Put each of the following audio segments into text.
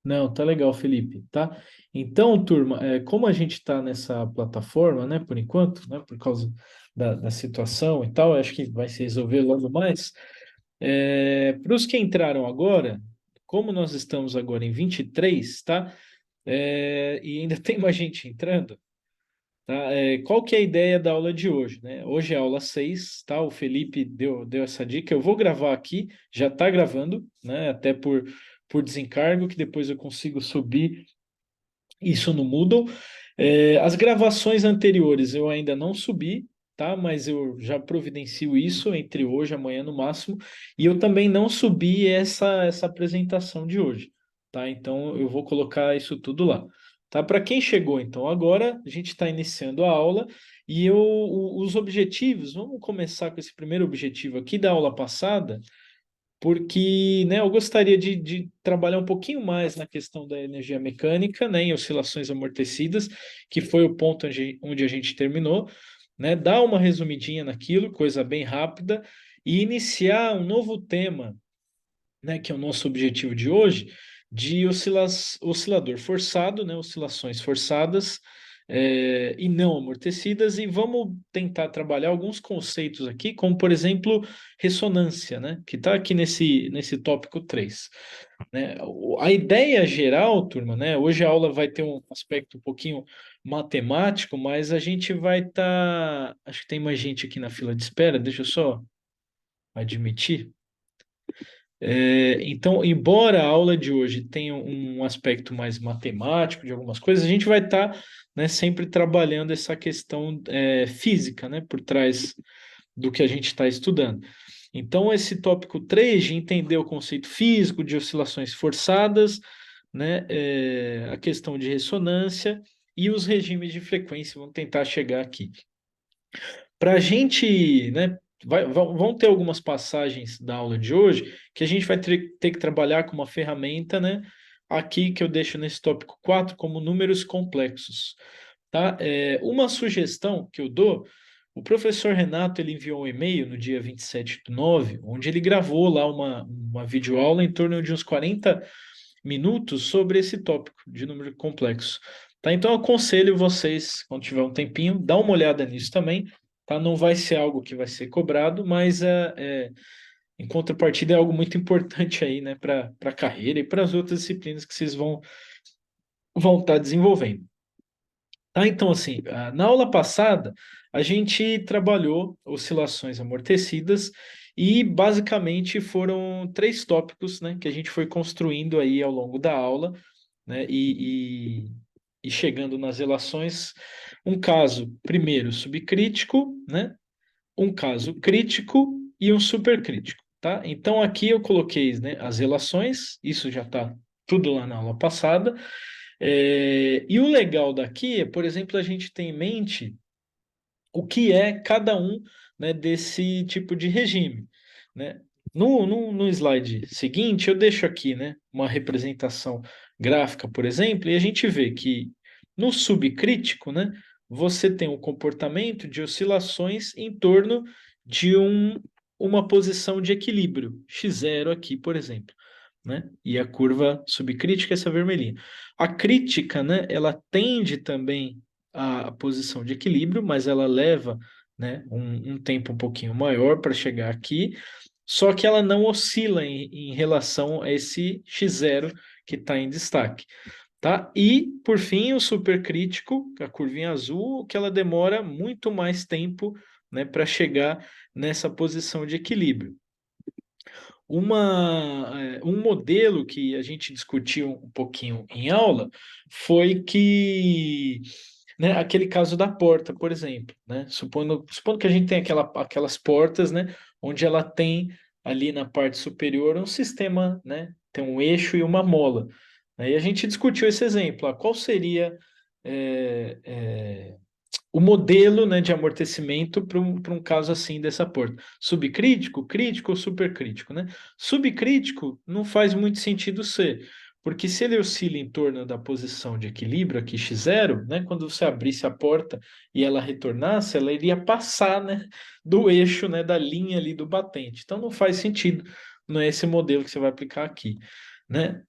Não, tá legal, Felipe, tá? Então, turma, como a gente está nessa plataforma, né, por enquanto, né, por causa da situação e tal, acho que vai se resolver logo mais. Para os que entraram agora, como nós estamos agora em 23, tá? E ainda tem mais gente entrando, tá? Qual que é a ideia da aula de hoje, né? Hoje é a aula 6, tá? O Felipe deu essa dica. Eu vou gravar aqui, já está gravando, né? Até por desencargo, que depois eu consigo subir isso no Moodle. As gravações anteriores eu ainda não subi, tá? Mas eu já providencio isso entre hoje e amanhã no máximo. E eu também não subi essa apresentação de hoje, tá? Então eu vou colocar isso tudo lá. Tá? Para quem chegou, então, agora a gente está iniciando a aula e os objetivos, vamos começar com esse primeiro objetivo aqui da aula passada, porque, né, eu gostaria de trabalhar um pouquinho mais na questão da energia mecânica, né, em oscilações amortecidas, que foi o ponto onde a gente terminou, né, dar uma resumidinha naquilo, coisa bem rápida, e iniciar um novo tema, né, que é o nosso objetivo de hoje, de oscilador forçado, né, oscilações forçadas, e não amortecidas, e vamos tentar trabalhar alguns conceitos aqui, como por exemplo, ressonância, né, que está aqui nesse tópico 3, né? A ideia geral, turma, né, hoje a aula vai ter um aspecto um pouquinho matemático, mas a gente vai estar. Acho que tem mais gente aqui na fila de espera, deixa eu só admitir. Então, embora a aula de hoje tenha um aspecto mais matemático de algumas coisas, a gente vai estar, né, sempre trabalhando essa questão física, né, por trás do que a gente está estudando. Então, esse tópico 3 de entender o conceito físico de oscilações forçadas, né, a questão de ressonância e os regimes de frequência, vamos tentar chegar aqui. Para a gente, né, vão ter algumas passagens da aula de hoje que a gente vai ter que trabalhar com uma ferramenta, né, aqui que eu deixo nesse tópico 4 como números complexos, tá? Uma sugestão que eu dou, o professor Renato ele enviou um e-mail no dia 27/9, onde ele gravou lá uma videoaula em torno de uns 40 minutos sobre esse tópico de número complexo. Tá? Então, eu aconselho vocês, quando tiver um tempinho, dá uma olhada nisso também. Tá? Não vai ser algo que vai ser cobrado, mas em contrapartida é algo muito importante aí, né, para a carreira e para as outras disciplinas que vocês vão estar desenvolvendo. Tá? Então, assim, na aula passada, a gente trabalhou oscilações amortecidas e basicamente foram três tópicos, né, que a gente foi construindo aí ao longo da aula, né, e chegando nas relações, um caso primeiro subcrítico, né, um caso crítico e um supercrítico, tá? Então aqui eu coloquei, né, as relações, isso já está tudo lá na aula passada. E o legal daqui é, por exemplo, a gente tem em mente o que é cada um, né, desse tipo de regime, né? No slide seguinte, eu deixo aqui, né, uma representação gráfica, por exemplo, e a gente vê que no subcrítico, né, você tem um comportamento de oscilações em torno de uma posição de equilíbrio, x0 aqui, por exemplo, né? E a curva subcrítica é essa vermelhinha. A crítica, né, ela tende também à posição de equilíbrio, mas ela leva, né, um tempo um pouquinho maior para chegar aqui, só que ela não oscila em relação a esse x0 que está em destaque. Tá? E, por fim, o supercrítico, a curvinha azul, que ela demora muito mais tempo, né, para chegar nessa posição de equilíbrio. Um modelo que a gente discutiu um pouquinho em aula foi que, né, aquele caso da porta, por exemplo, né, supondo que a gente tem aquelas portas, né, onde ela tem ali na parte superior um sistema, né, tem um eixo e uma mola. Aí a gente discutiu esse exemplo, qual seria é, é, o modelo, né, de amortecimento para um caso assim dessa porta. Subcrítico, crítico ou supercrítico, né? Subcrítico não faz muito sentido ser, porque se ele oscila em torno da posição de equilíbrio, aqui x0, né, quando você abrisse a porta e ela retornasse, ela iria passar, né, do eixo, né, da linha ali do batente. Então não faz sentido, não é esse modelo que você vai aplicar aqui, né?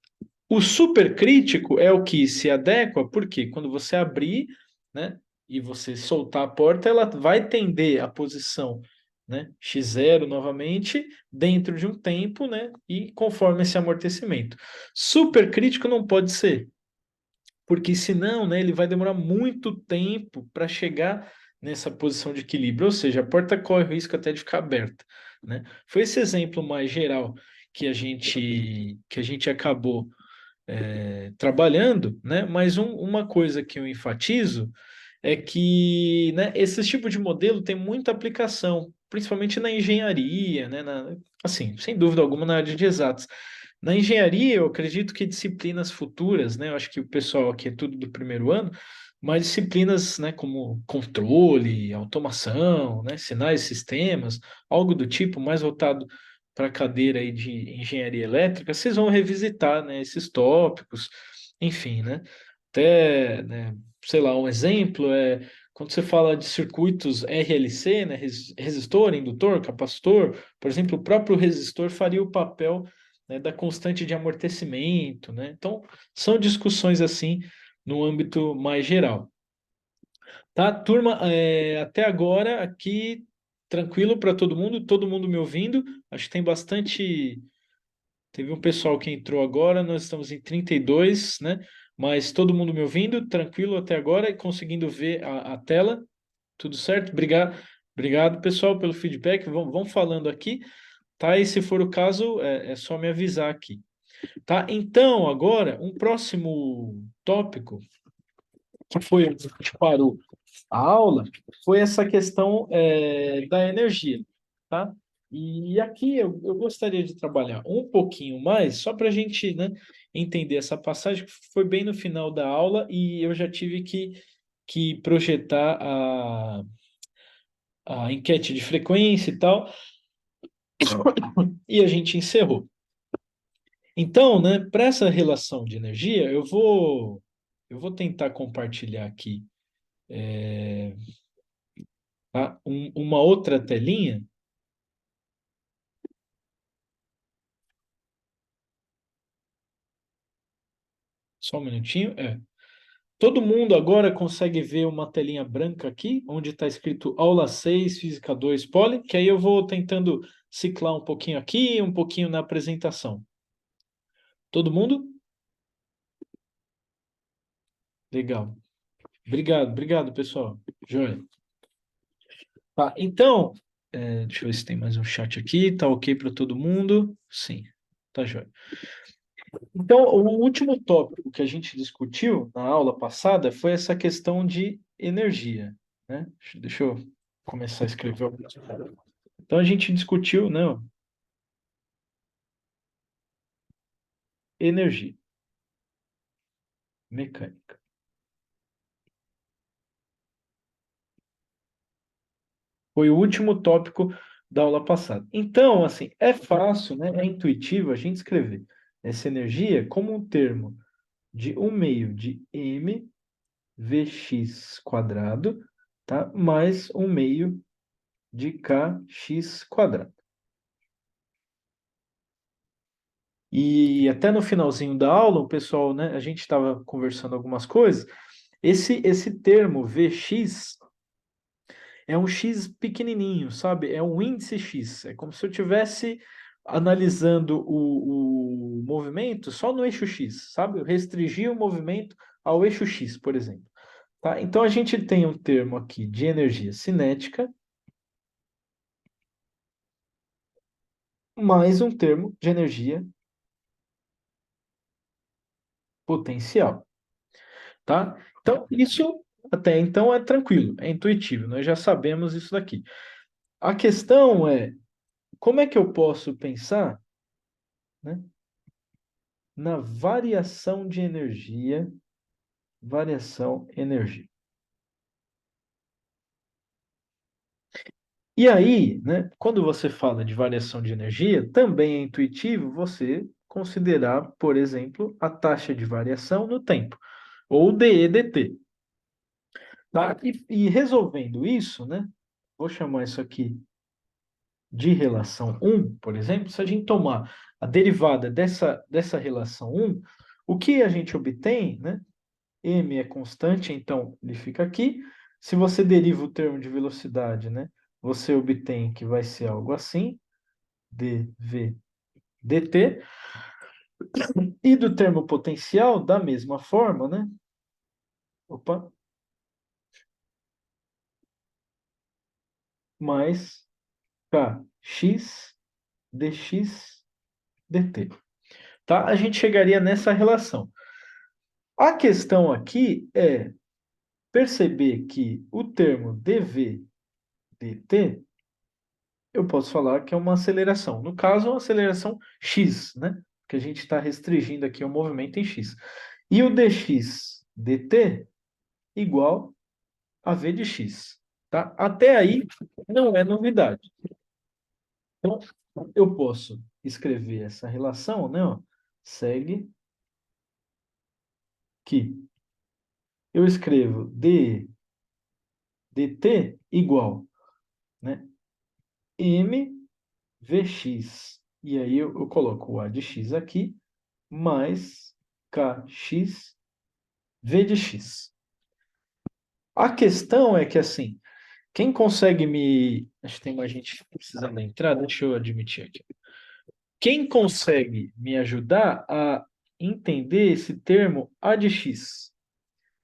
O supercrítico é o que se adequa, porque quando você abrir, né, e você soltar a porta, ela vai tender à posição, né, x0 novamente, dentro de um tempo, né, e conforme esse amortecimento. Supercrítico não pode ser, porque senão, né, ele vai demorar muito tempo para chegar nessa posição de equilíbrio, ou seja, a porta corre o risco até de ficar aberta, né? Foi esse exemplo mais geral que a gente acabou trabalhando, né? Mas uma coisa que eu enfatizo é que, né, esse tipo de modelo tem muita aplicação, principalmente na engenharia, né? Assim, sem dúvida alguma na área de exatas. Na engenharia, eu acredito que disciplinas futuras, né? Eu acho que o pessoal aqui é tudo do primeiro ano, mas disciplinas, né, como controle, automação, né, sinais, sistemas, algo do tipo, mais voltado para a cadeira aí de engenharia elétrica, vocês vão revisitar, né, esses tópicos, enfim, né? Até, né, sei lá, um exemplo é quando você fala de circuitos RLC, né, resistor, indutor, capacitor, por exemplo, o próprio resistor faria o papel, né, da constante de amortecimento, né? Então, são discussões assim no âmbito mais geral. Tá, turma, até agora aqui tranquilo para todo mundo me ouvindo. Acho que tem bastante. Teve um pessoal que entrou agora, nós estamos em 32, né? Mas todo mundo me ouvindo, tranquilo até agora e conseguindo ver a tela. Tudo certo? Obrigado, obrigado, pessoal, pelo feedback. Vão falando aqui, tá? E se for o caso, é só me avisar aqui. Tá? Então, agora, um próximo tópico que foi onde a gente parou a aula foi essa questão da energia, tá? E aqui eu gostaria de trabalhar um pouquinho mais, só para a gente, né, entender essa passagem, que foi bem no final da aula e eu já tive que projetar a enquete de frequência e tal, e a gente encerrou. Então, né, para essa relação de energia, eu vou tentar compartilhar aqui, tá? Uma outra telinha, só um minutinho. Todo mundo agora consegue ver uma telinha branca aqui, onde está escrito Aula 6, Física 2, Poli, que aí eu vou tentando ciclar um pouquinho aqui, um pouquinho na apresentação. Todo mundo? Legal. Obrigado, pessoal. Joia. Tá, então, deixa eu ver se tem mais um chat aqui. Tá ok para todo mundo? Sim, tá joia. Então, o último tópico que a gente discutiu na aula passada foi essa questão de energia, né? Deixa eu começar a escrever algumas coisas. Então, a gente discutiu, não, energia, mecânica. Foi o último tópico da aula passada. Então, assim, é fácil, né? É intuitivo a gente escrever essa energia como um termo de 1/2 de mvx quadrado, tá? Mais 1/2 de kx quadrado. E até no finalzinho da aula, o pessoal, né, a gente estava conversando algumas coisas. Esse termo Vx é um x pequenininho, sabe? É um índice x. É como se eu estivesse analisando o movimento só no eixo x, sabe? Eu restringi o movimento ao eixo x, por exemplo. Tá? Então a gente tem um termo aqui de energia cinética mais um termo de energia potencial. Tá? Então, isso até então é tranquilo, é intuitivo, nós já sabemos isso daqui. A questão é, como é que eu posso pensar, né, na variação energia. E aí, né, quando você fala de variação de energia, também é intuitivo você considerar, por exemplo, a taxa de variação no tempo, ou dE/dt. Tá? E resolvendo isso, né, vou chamar isso aqui de relação 1, por exemplo, se a gente tomar a derivada dessa relação 1, O que a gente obtém, né? M é constante, então ele fica aqui. Se você deriva o termo de velocidade, né? Você obtém que vai ser algo assim, dv dt. E do termo potencial, da mesma forma, né? Opa, mais kx dx dt. Tá? A gente chegaria nessa relação. A questão aqui é perceber que o termo dv dt, eu posso falar que é uma aceleração. No caso, uma aceleração x, né? Que a gente está restringindo aqui o movimento em x. E o dx dt igual a v de x. Tá? Até aí não é novidade. Então, eu posso escrever essa relação, né? Ó, segue que eu escrevo dt igual, né? M Vx. E aí eu coloco o A de x aqui, mais Kx V de x. A questão é que, assim, quem consegue me... Acho que tem mais gente precisando entrar, deixa eu admitir aqui. Quem consegue me ajudar a entender esse termo A de x?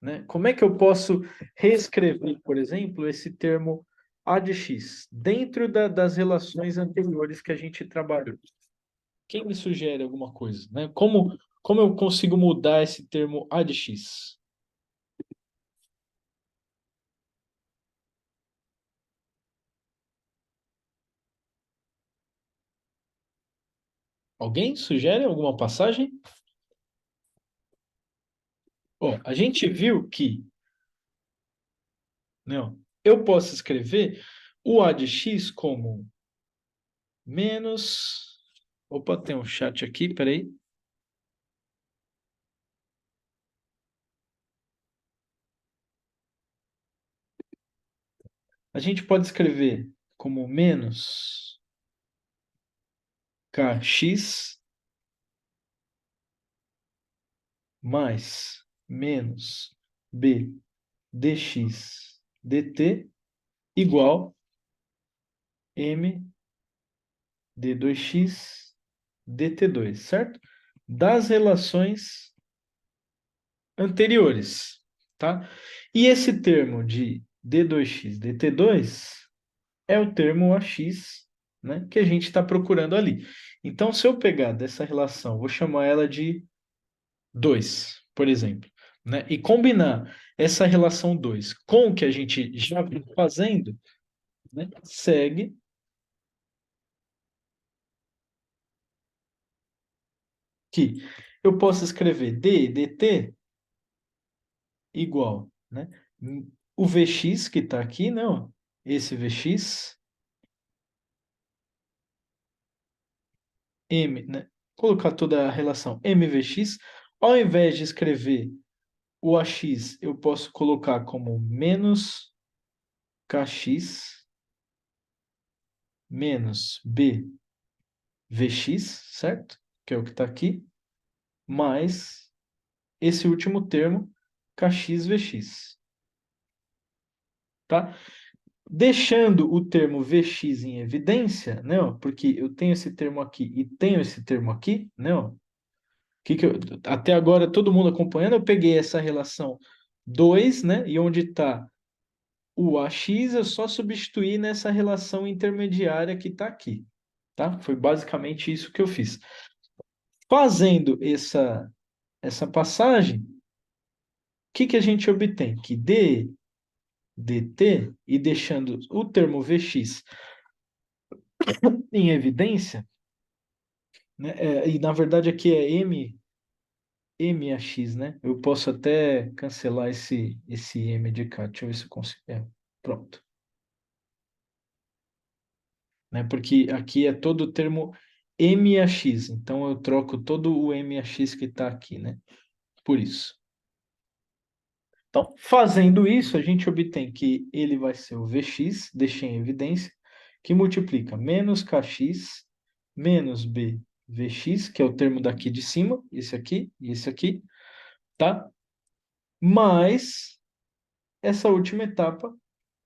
Né? Como é que eu posso reescrever, por exemplo, esse termo A de x dentro das relações anteriores que a gente trabalhou? Quem me sugere alguma coisa, né? Como eu consigo mudar esse termo A de x? Alguém sugere alguma passagem? Ó, a gente viu que, não, eu posso escrever o A de x como menos... Opa, tem um chat aqui, peraí. A gente pode escrever como menos kx mais menos b dx dt igual m d2x dt2, certo? Das relações anteriores, tá? E esse termo de d2x dt2 é o termo ax, né, que a gente está procurando ali. Então, se eu pegar dessa relação, vou chamar ela de 2, por exemplo, né, e combinar essa relação 2 com o que a gente já vem fazendo, né, segue que eu posso escrever d dt igual, né, o Vx que está aqui, não, esse Vx, M, né, colocar toda a relação MVX, ao invés de escrever o AX, eu posso colocar como menos KX menos BVX, certo? Que é o que está aqui, mais esse último termo, KXVX, tá? Deixando o termo VX em evidência, né? Ó, porque eu tenho esse termo aqui e tenho esse termo aqui, né? Ó, até agora todo mundo acompanhando, eu peguei essa relação 2, né? E onde está o AX, eu só substituí nessa relação intermediária que está aqui, tá? Foi basicamente isso que eu fiz. Fazendo essa passagem, o que a gente obtém? Que d dt, e deixando o termo Vx em evidência, né? E na verdade aqui é MAX, né? Eu posso até cancelar esse M de cá. Deixa eu ver se eu consigo. Pronto. Né? Porque aqui é todo o termo MAX. Então eu troco todo o MAX que está aqui, né? Por isso. Então, fazendo isso, a gente obtém que ele vai ser o Vx, deixei em evidência, que multiplica menos Kx menos B Vx, que é o termo daqui de cima, esse aqui e esse aqui, tá? Mais essa última etapa,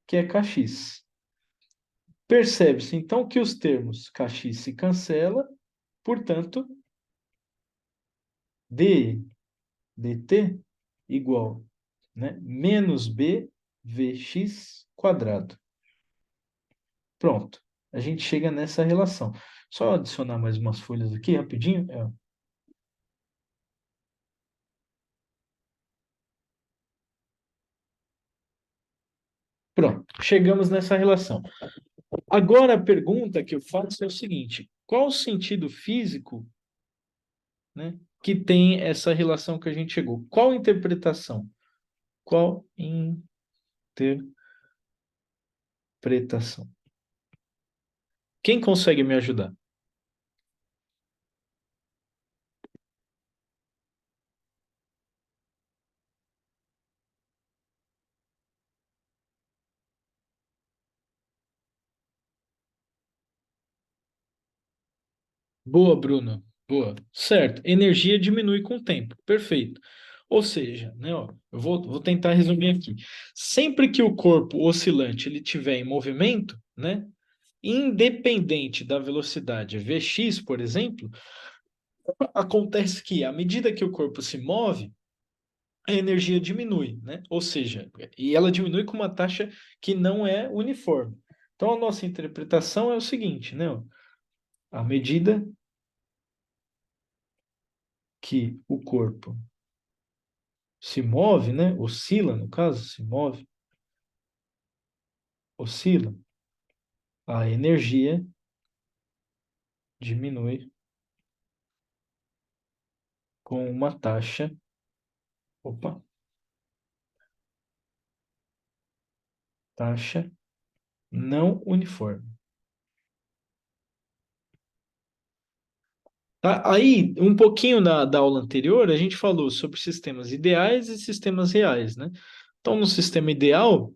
que é Kx. Percebe-se, então, que os termos Kx se cancela, portanto, d dt igual, né, menos b vx quadrado. Pronto. A gente chega nessa relação. Só adicionar mais umas folhas aqui rapidinho. Pronto, chegamos nessa relação. Agora a pergunta que eu faço é o seguinte: qual o sentido físico, né, que tem essa relação que a gente chegou? Qual interpretação? Qual interpretação? Quem consegue me ajudar? Boa, Bruno. Boa. Certo. Energia diminui com o tempo. Perfeito. Ou seja, né, ó, eu vou tentar resumir aqui. Sempre que o corpo oscilante ele tiver em movimento, né, independente da velocidade Vx, por exemplo, acontece que, à medida que o corpo se move, a energia diminui, né? Ou seja, e ela diminui com uma taxa que não é uniforme. Então, a nossa interpretação é o seguinte, né? Ó, à medida que o corpo se move, né? Oscila, no caso, se move, oscila, a energia diminui com uma taxa, opa, taxa não uniforme. Tá? Aí, um pouquinho da aula anterior, a gente falou sobre sistemas ideais e sistemas reais, né? Então, no sistema ideal,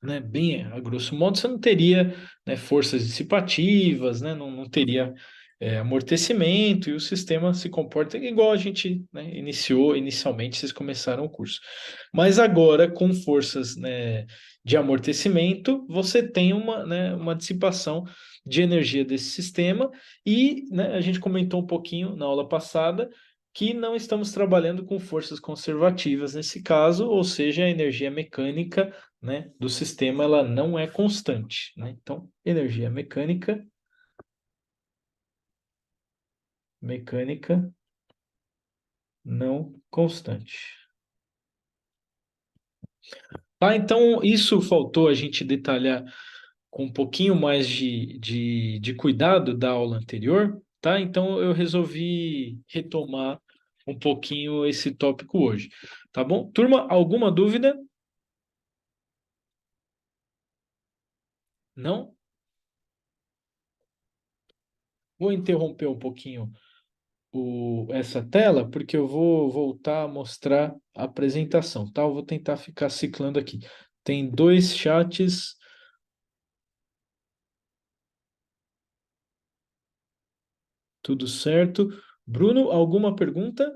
né, bem a grosso modo, você não teria, né, forças dissipativas, né, não teria amortecimento e o sistema se comporta igual a gente, né, inicialmente, vocês começaram o curso. Mas agora, com forças, né, de amortecimento, você tem uma, né, uma dissipação de energia desse sistema e, né, a gente comentou um pouquinho na aula passada que não estamos trabalhando com forças conservativas nesse caso, ou seja, a energia mecânica, né, do sistema ela não é constante, né? Então, energia mecânica não constante. Tá, então isso faltou a gente detalhar com um pouquinho mais de cuidado da aula anterior, tá? Então eu resolvi retomar um pouquinho esse tópico hoje, tá bom? Turma, alguma dúvida? Não? Vou interromper um pouquinho essa tela, porque eu vou voltar a mostrar a apresentação, tá? Eu vou tentar ficar ciclando aqui. Tem dois chats, tudo certo. Bruno, alguma pergunta?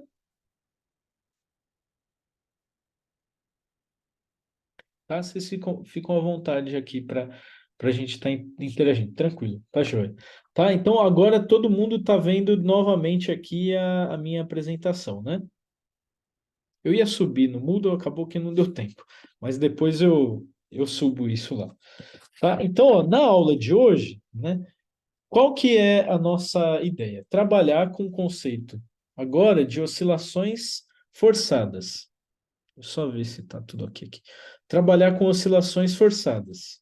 Tá? Vocês ficam à vontade aqui para a gente estar interagindo. Tranquilo, tá joia. Tá? Então agora todo mundo está vendo novamente aqui a minha apresentação, né? Eu ia subir no Moodle, acabou que não deu tempo, mas depois eu subo isso lá. Tá? Então, ó, na aula de hoje, né, qual que é a nossa ideia? Trabalhar com o conceito agora de oscilações forçadas. Deixa eu só ver se está tudo aqui. Trabalhar com oscilações forçadas.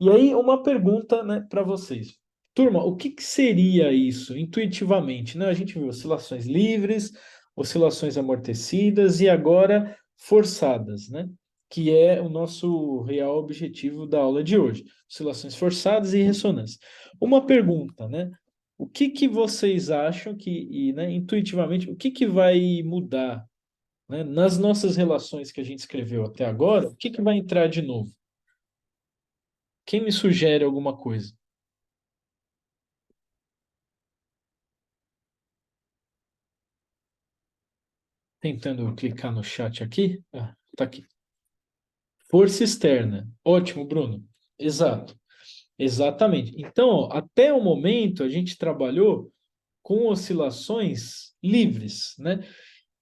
E aí, uma pergunta, né, para vocês. Turma, o que que seria isso intuitivamente, né? A gente viu oscilações livres, oscilações amortecidas e agora forçadas, né? Que é o nosso real objetivo da aula de hoje. Oscilações forçadas e ressonância. Uma pergunta, né? O que que vocês acham né, intuitivamente, o que que vai mudar, né, nas nossas relações que a gente escreveu até agora? O que que vai entrar de novo? Quem me sugere alguma coisa? Tentando clicar no chat aqui. Ah, tá aqui. Força externa. Ótimo, Bruno. Exato. Exatamente. Então, ó, até o momento, a gente trabalhou com oscilações livres, né?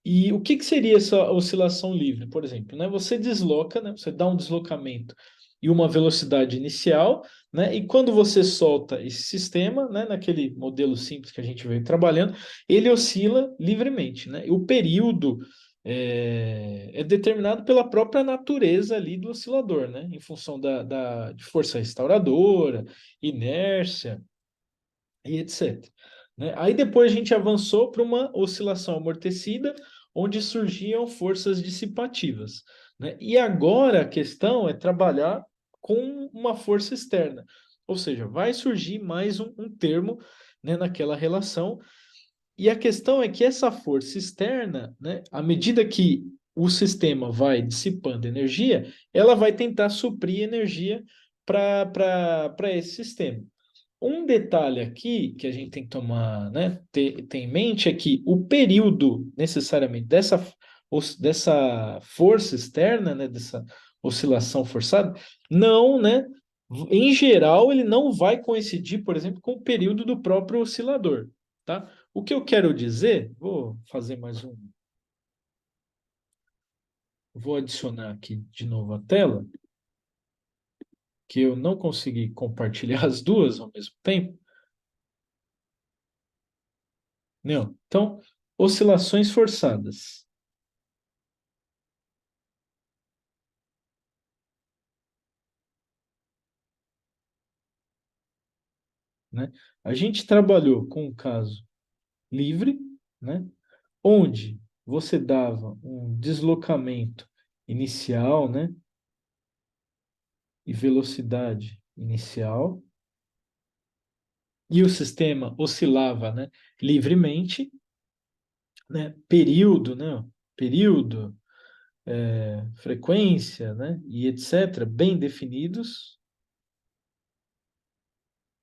E o que que seria essa oscilação livre, por exemplo, né? Você desloca, né? Você dá um deslocamento e uma velocidade inicial, né? E quando você solta esse sistema, né? Naquele modelo simples que a gente veio trabalhando, ele oscila livremente, né? E o período é determinado pela própria natureza ali do oscilador, né? Em função de força restauradora, inércia e etc. Né? Aí depois a gente avançou para uma oscilação amortecida, onde surgiam forças dissipativas. Né? E agora a questão é trabalhar com uma força externa. Ou seja, vai surgir mais um termo, né, naquela relação. E a questão é que essa força externa, né, à medida que o sistema vai dissipando energia, ela vai tentar suprir energia para esse sistema. Um detalhe aqui que a gente tem que tomar, né, ter em mente é que o período necessariamente dessa força externa, né, dessa oscilação forçada, não, né, em geral, ele não vai coincidir, por exemplo, com o período do próprio oscilador, tá? O que eu quero dizer, vou fazer mais um, vou adicionar aqui de novo a tela, que eu não consegui compartilhar as duas ao mesmo tempo. Não. Então, oscilações forçadas, né? A gente trabalhou com um caso livre, né? Onde você dava um deslocamento inicial, né? E velocidade inicial, e o sistema oscilava, né? Livremente, né? Período, né? Período, frequência, né? E etc., bem definidos,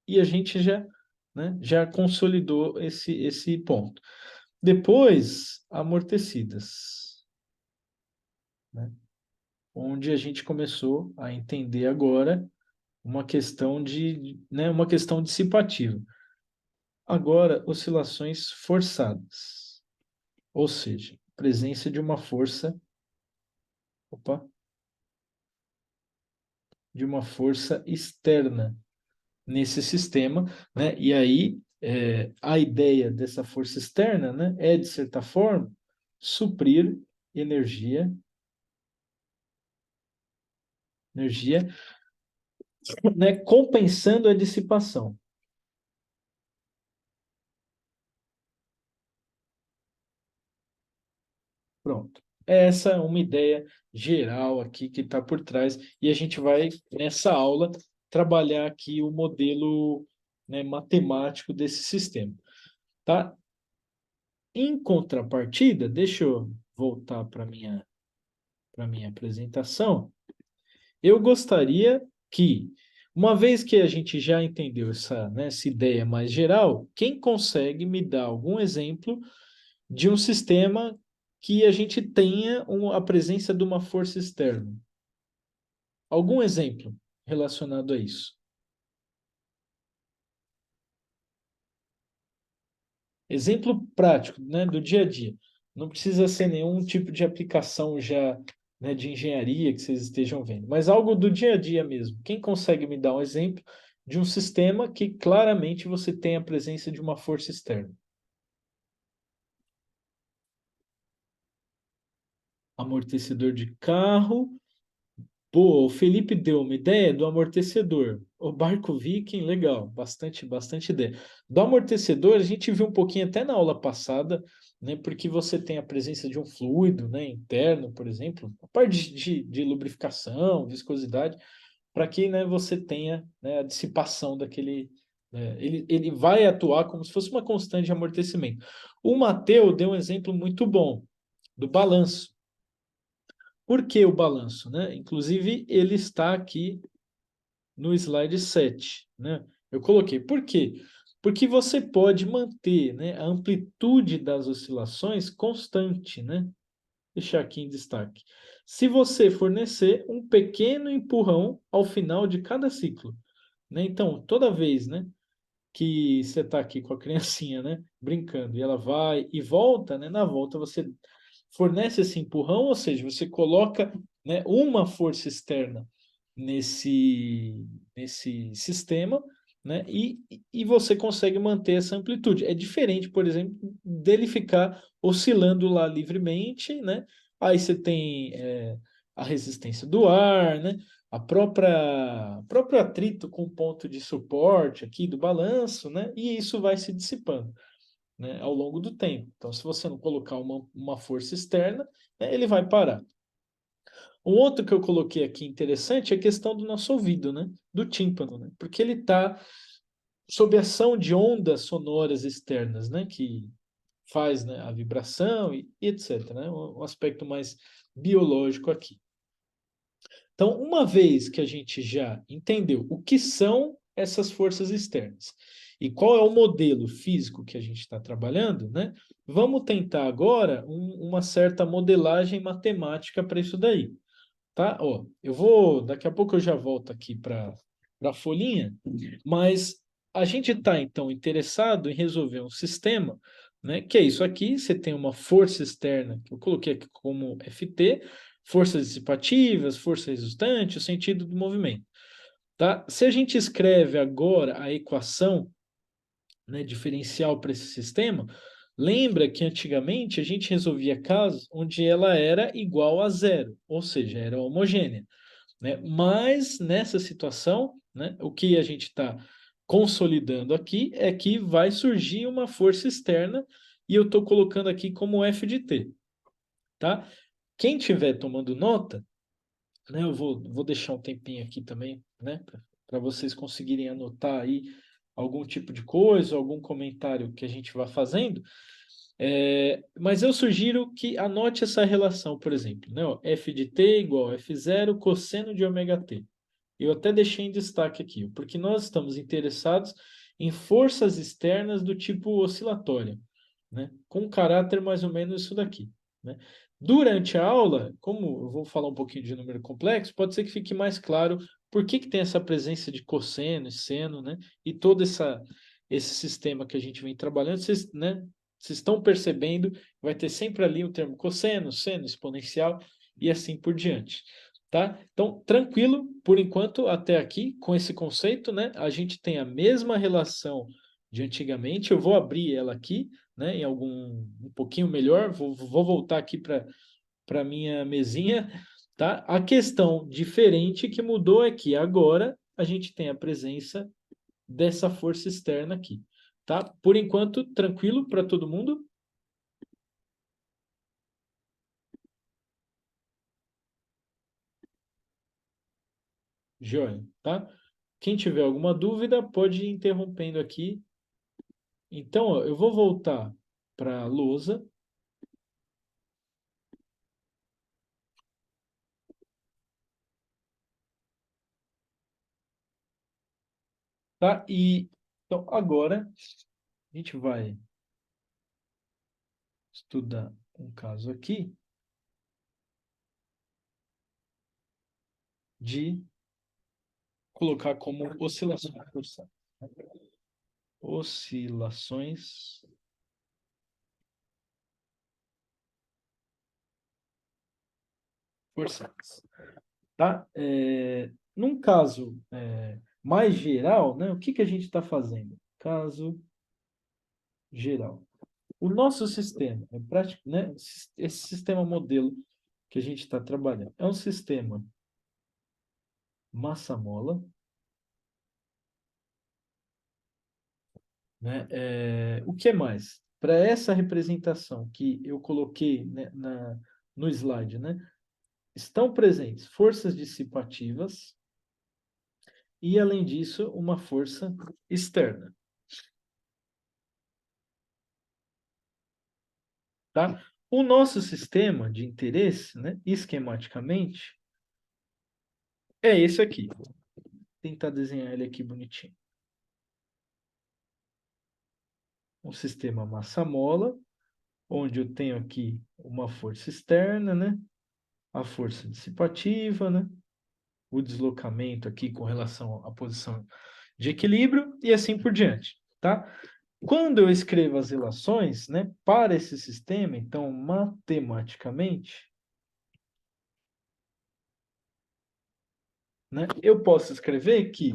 e a gente já, né? Já consolidou esse ponto. Depois, amortecidas, né? Onde a gente começou a entender agora uma questão dissipativa. Agora, oscilações forçadas, ou seja, presença de uma força, opa, de uma força externa nesse sistema, né? E aí, a ideia dessa força externa, né, é, de certa forma, suprir energia, energia, né, compensando a dissipação. Pronto. Essa é uma ideia geral aqui que está por trás, e a gente vai, nessa aula, trabalhar aqui o modelo, né, matemático desse sistema. Tá? Em contrapartida, deixa eu voltar para minha apresentação. Eu gostaria que, uma vez que a gente já entendeu essa ideia mais geral, quem consegue me dar algum exemplo de um sistema que a gente tenha a presença de uma força externa? Algum exemplo relacionado a isso? Exemplo prático, né, do dia a dia. Não precisa ser nenhum tipo de aplicação já, né, de engenharia que vocês estejam vendo, mas algo do dia a dia mesmo. Quem consegue me dar um exemplo de um sistema que claramente você tem a presença de uma força externa? Amortecedor de carro. Pô, o Felipe deu uma ideia do amortecedor. O barco Viking, legal, bastante ideia. Do amortecedor, a gente viu um pouquinho até na aula passada, né? Porque você tem a presença de um fluido, né, interno, por exemplo, a parte de lubrificação, viscosidade, para que, né, você tenha, né, a dissipação daquele. Ele vai atuar como se fosse uma constante de amortecimento. O Mateu deu um exemplo muito bom do balanço. Por que o balanço, né? Inclusive, ele está aqui no slide 7, né? Eu coloquei. Por quê? Porque você pode manter, né, a amplitude das oscilações constante, né? deixar aqui em destaque. Se você fornecer um pequeno empurrão ao final de cada ciclo, né? Então, toda vez, né, que você está aqui com a criancinha, né, brincando, e ela vai e volta, né, na volta você fornece esse empurrão, ou seja, você coloca, né, uma força externa nesse sistema, né, e você consegue manter essa amplitude. É diferente, por exemplo, dele ficar oscilando lá livremente, né? Aí você tem a resistência do ar, né? Próprio atrito com o ponto de suporte aqui do balanço, né? E isso vai se dissipando, né, ao longo do tempo. Então, se você não colocar uma força externa, né, ele vai parar. Um outro que eu coloquei aqui interessante é a questão do nosso ouvido, né? Do tímpano, né? Porque ele está sob ação de ondas sonoras externas, né? Que faz, né, a vibração e etc, né? Um aspecto mais biológico aqui. Então, uma vez que a gente já entendeu o que são essas forças externas e qual é o modelo físico que a gente está trabalhando, né? Vamos tentar agora uma certa modelagem matemática para isso daí, tá? Ó, daqui a pouco eu já volto aqui para a folhinha, mas a gente está então interessado em resolver um sistema, né? Que é isso aqui, você tem uma força externa, que eu coloquei aqui como Ft, forças dissipativas, força resultante, o sentido do movimento, tá? Se a gente escreve agora a equação, né, diferencial para esse sistema, lembra que antigamente a gente resolvia casos onde ela era igual a zero, ou seja, era homogênea, né? Mas nessa situação, né, o que a gente está consolidando aqui é que vai surgir uma força externa e eu estou colocando aqui como F de T, tá? Quem estiver tomando nota, né, eu vou deixar um tempinho aqui também, né, para vocês conseguirem anotar aí algum tipo de coisa, algum comentário que a gente vá fazendo. Mas eu sugiro que anote essa relação, por exemplo, né, ó, F de t igual a F0 cosseno de ômega t. Eu até deixei em destaque aqui, porque nós estamos interessados em forças externas do tipo oscilatória, né? Com caráter mais ou menos isso daqui, né? Durante a aula, como eu vou falar um pouquinho de número complexo, pode ser que fique mais claro por que tem essa presença de cosseno e seno, né? E todo esse sistema que a gente vem trabalhando, vocês, né? Vocês estão percebendo, vai ter sempre ali o termo cosseno, seno, exponencial e assim por diante. Tá? Então, tranquilo, por enquanto, até aqui, com esse conceito, né? A gente tem a mesma relação de antigamente. Eu vou abrir ela aqui, né? Em um pouquinho melhor. Vou voltar aqui para minha mesinha, tá? A questão diferente que mudou é que agora a gente tem a presença dessa força externa aqui, tá? Por enquanto, tranquilo para todo mundo? Joia, tá? Quem tiver alguma dúvida, pode ir interrompendo aqui. Então, ó, eu vou voltar para a lousa, tá? E então agora a gente vai estudar um caso aqui de colocar como oscilações forçadas. Oscilações forçadas, tá? Num caso mais geral, né? O que que a gente está fazendo? Caso geral. O nosso sistema, né? Esse sistema modelo que a gente está trabalhando é um sistema massa-mola, né? O que mais? Para essa representação que eu coloquei, né, no slide, né, estão presentes forças dissipativas e, além disso, uma força externa. Tá? O nosso sistema de interesse, né, esquematicamente, é esse aqui. Vou tentar desenhar ele aqui bonitinho. Um sistema massa-mola onde eu tenho aqui uma força externa, né? A força dissipativa, né? O deslocamento aqui com relação à posição de equilíbrio e assim por diante, tá? Quando eu escrevo as relações, né, para esse sistema, então, matematicamente, né, eu posso escrever que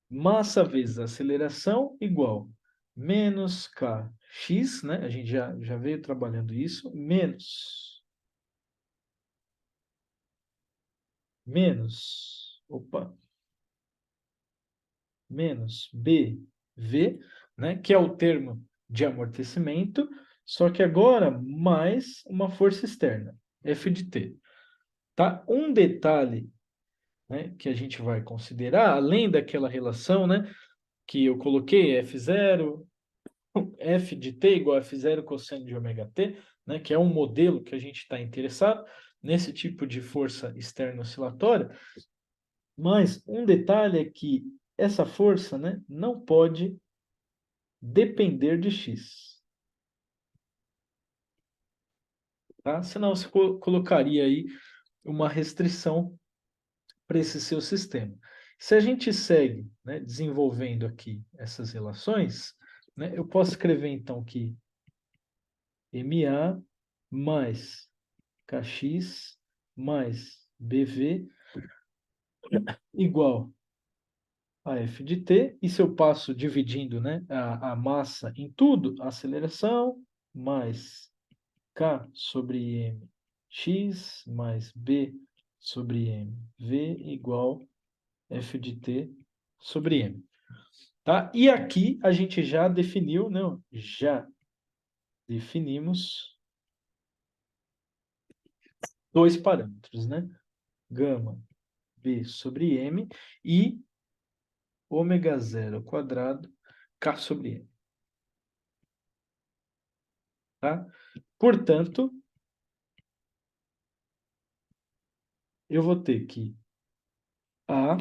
massa vezes aceleração igual menos kx, né? A gente já veio trabalhando isso, opa, menos bv, né? Que é o termo de amortecimento, só que agora mais uma força externa, F de t. Tá? Um detalhe, né, que a gente vai considerar, além daquela relação, né, que eu coloquei, F0, F de t igual a F0 cosseno de ômega t, né, que é um modelo que a gente está interessado nesse tipo de força externa oscilatória. Mas um detalhe é que essa força, né, não pode depender de x. Tá? Senão você colocaria aí uma restrição para esse seu sistema. Se a gente segue, né, desenvolvendo aqui essas relações, né, eu posso escrever então que MA mais KX mais BV igual a F de T, e se eu passo dividindo, né, a massa em tudo, a aceleração mais K sobre M x mais B sobre M V igual F de T sobre M. Tá? E aqui a gente já definiu, não, já definimos dois parâmetros, né? Gama B sobre M e ômega zero ao quadrado K sobre M. Tá? Portanto, eu vou ter que A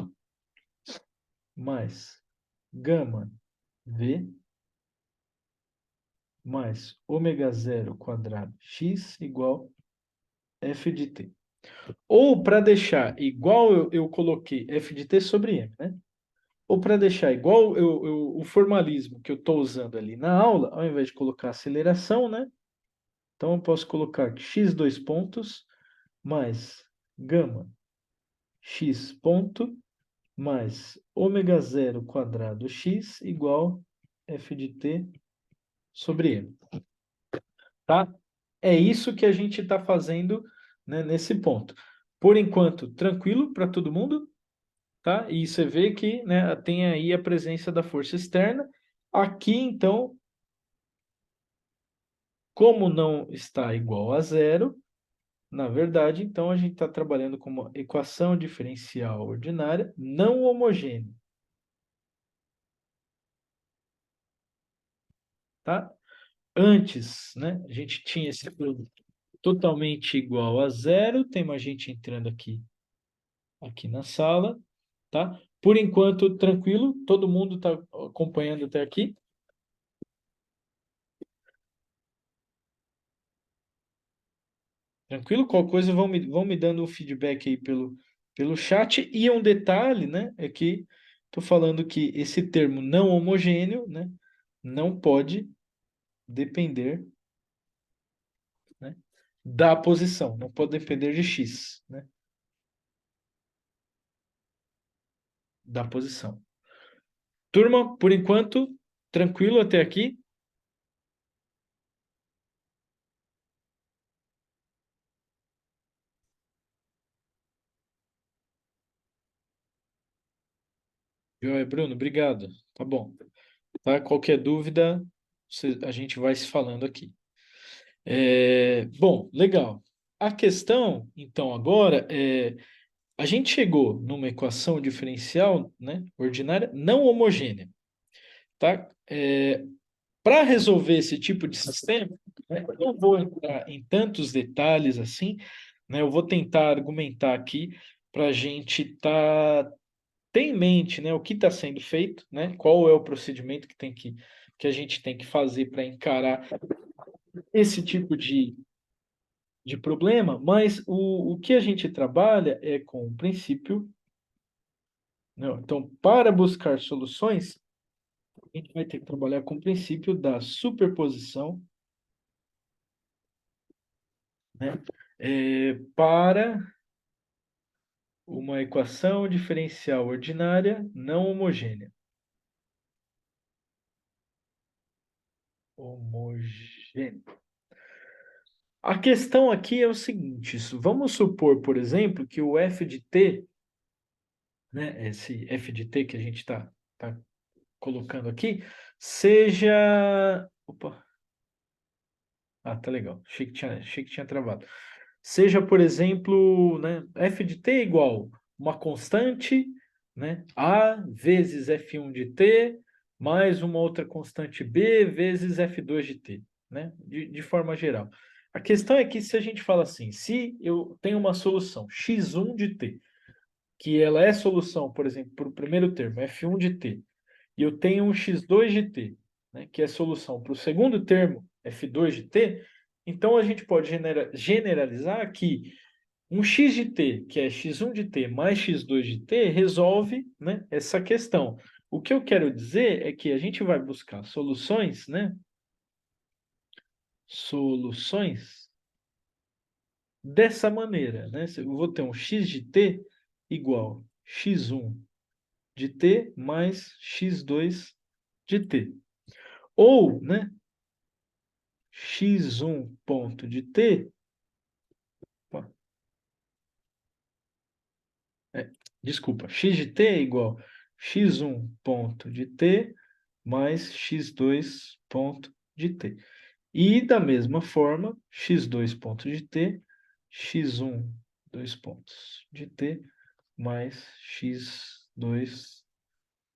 mais gama V mais ômega zero ao quadrado X igual F de T. Ou para deixar igual eu coloquei F de T sobre M, né? Ou para deixar igual o formalismo que eu estou usando ali na aula, ao invés de colocar aceleração, né? Então eu posso colocar que x dois pontos mais gama x ponto mais ômega zero quadrado x igual f de t sobre m. Tá? É isso que a gente está fazendo, né, nesse ponto. Por enquanto, tranquilo para todo mundo, tá? E você vê que, né, tem aí a presença da força externa. Aqui, então, como não está igual a zero, na verdade, então a gente está trabalhando com uma equação diferencial ordinária não homogênea, tá? Antes, né, a gente tinha esse produto totalmente igual a zero. Tem mais gente entrando aqui na sala, tá? Por enquanto, tranquilo, todo mundo está acompanhando até aqui. Tranquilo? Qualquer coisa vão me dando um feedback aí pelo chat. E um detalhe, né, é que estou falando que esse termo não homogêneo, né, não pode depender, né, da posição, não pode depender de x, né, da posição. Turma, por enquanto, tranquilo até aqui? Joia, Bruno, obrigado. Tá bom. Tá? Qualquer dúvida, a gente vai se falando aqui. Bom, legal. A questão, então, agora é a gente chegou numa equação diferencial, né, ordinária não homogênea, tá? Para resolver esse tipo de sistema, né, eu não vou entrar em tantos detalhes assim, né? Eu vou tentar argumentar aqui para a gente ter em mente, né, o que está sendo feito, né? Qual é o procedimento que tem que que a gente tem que fazer para encarar esse tipo de problema, mas o que a gente trabalha é com o princípio. Não, então, para buscar soluções, a gente vai ter que trabalhar com o princípio da superposição, né? Para uma equação diferencial ordinária não homogênea. Homogênea. A questão aqui é o seguinte: vamos supor, por exemplo, que o f de t, né, esse f de t que a gente tá colocando aqui, seja. Opa, tá legal. Achei que tinha travado. Seja, por exemplo, né, f de t é igual uma constante, né, a vezes f1 de t, mais uma outra constante b vezes f2 de t, né, de forma geral. A questão é que se a gente fala assim, se eu tenho uma solução x1 de t, que ela é solução, por exemplo, para o primeiro termo, f1 de t, e eu tenho um x2 de t, né, que é solução para o segundo termo, f2 de t, então a gente pode generalizar que um x de t, que é x1 de t mais x2 de t, resolve, né, essa questão. O que eu quero dizer é que a gente vai buscar soluções, né? Soluções dessa maneira, né? Eu vou ter um x de t igual x1 de t mais x2 de t. Ou, né, x1 ponto de t, desculpa, x de t é igual x1 ponto de t mais x2 ponto de t. E da mesma forma, x2 ponto de t, x1, dois pontos de t, mais x2,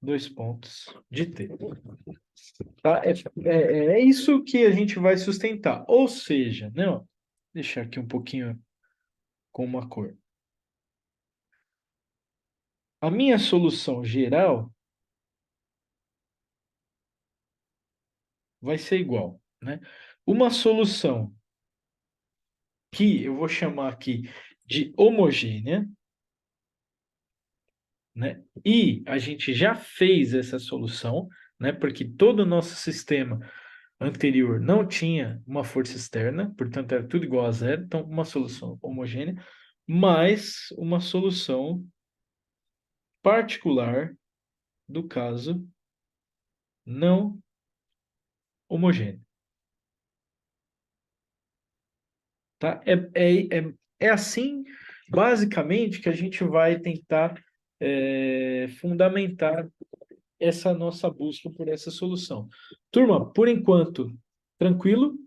dois pontos de t. Tá? É isso que a gente vai sustentar. Ou seja, né, ó, deixar aqui um pouquinho com uma cor. A minha solução geral vai ser igual, né? Uma solução que eu vou chamar aqui de homogênea, né? E a gente já fez essa solução, né? Porque todo o nosso sistema anterior não tinha uma força externa, portanto era tudo igual a zero. Então, uma solução homogênea, mais uma solução particular do caso não homogêneo, tá? É assim, basicamente, que a gente vai tentar fundamentar essa nossa busca por essa solução. Turma, por enquanto, tranquilo?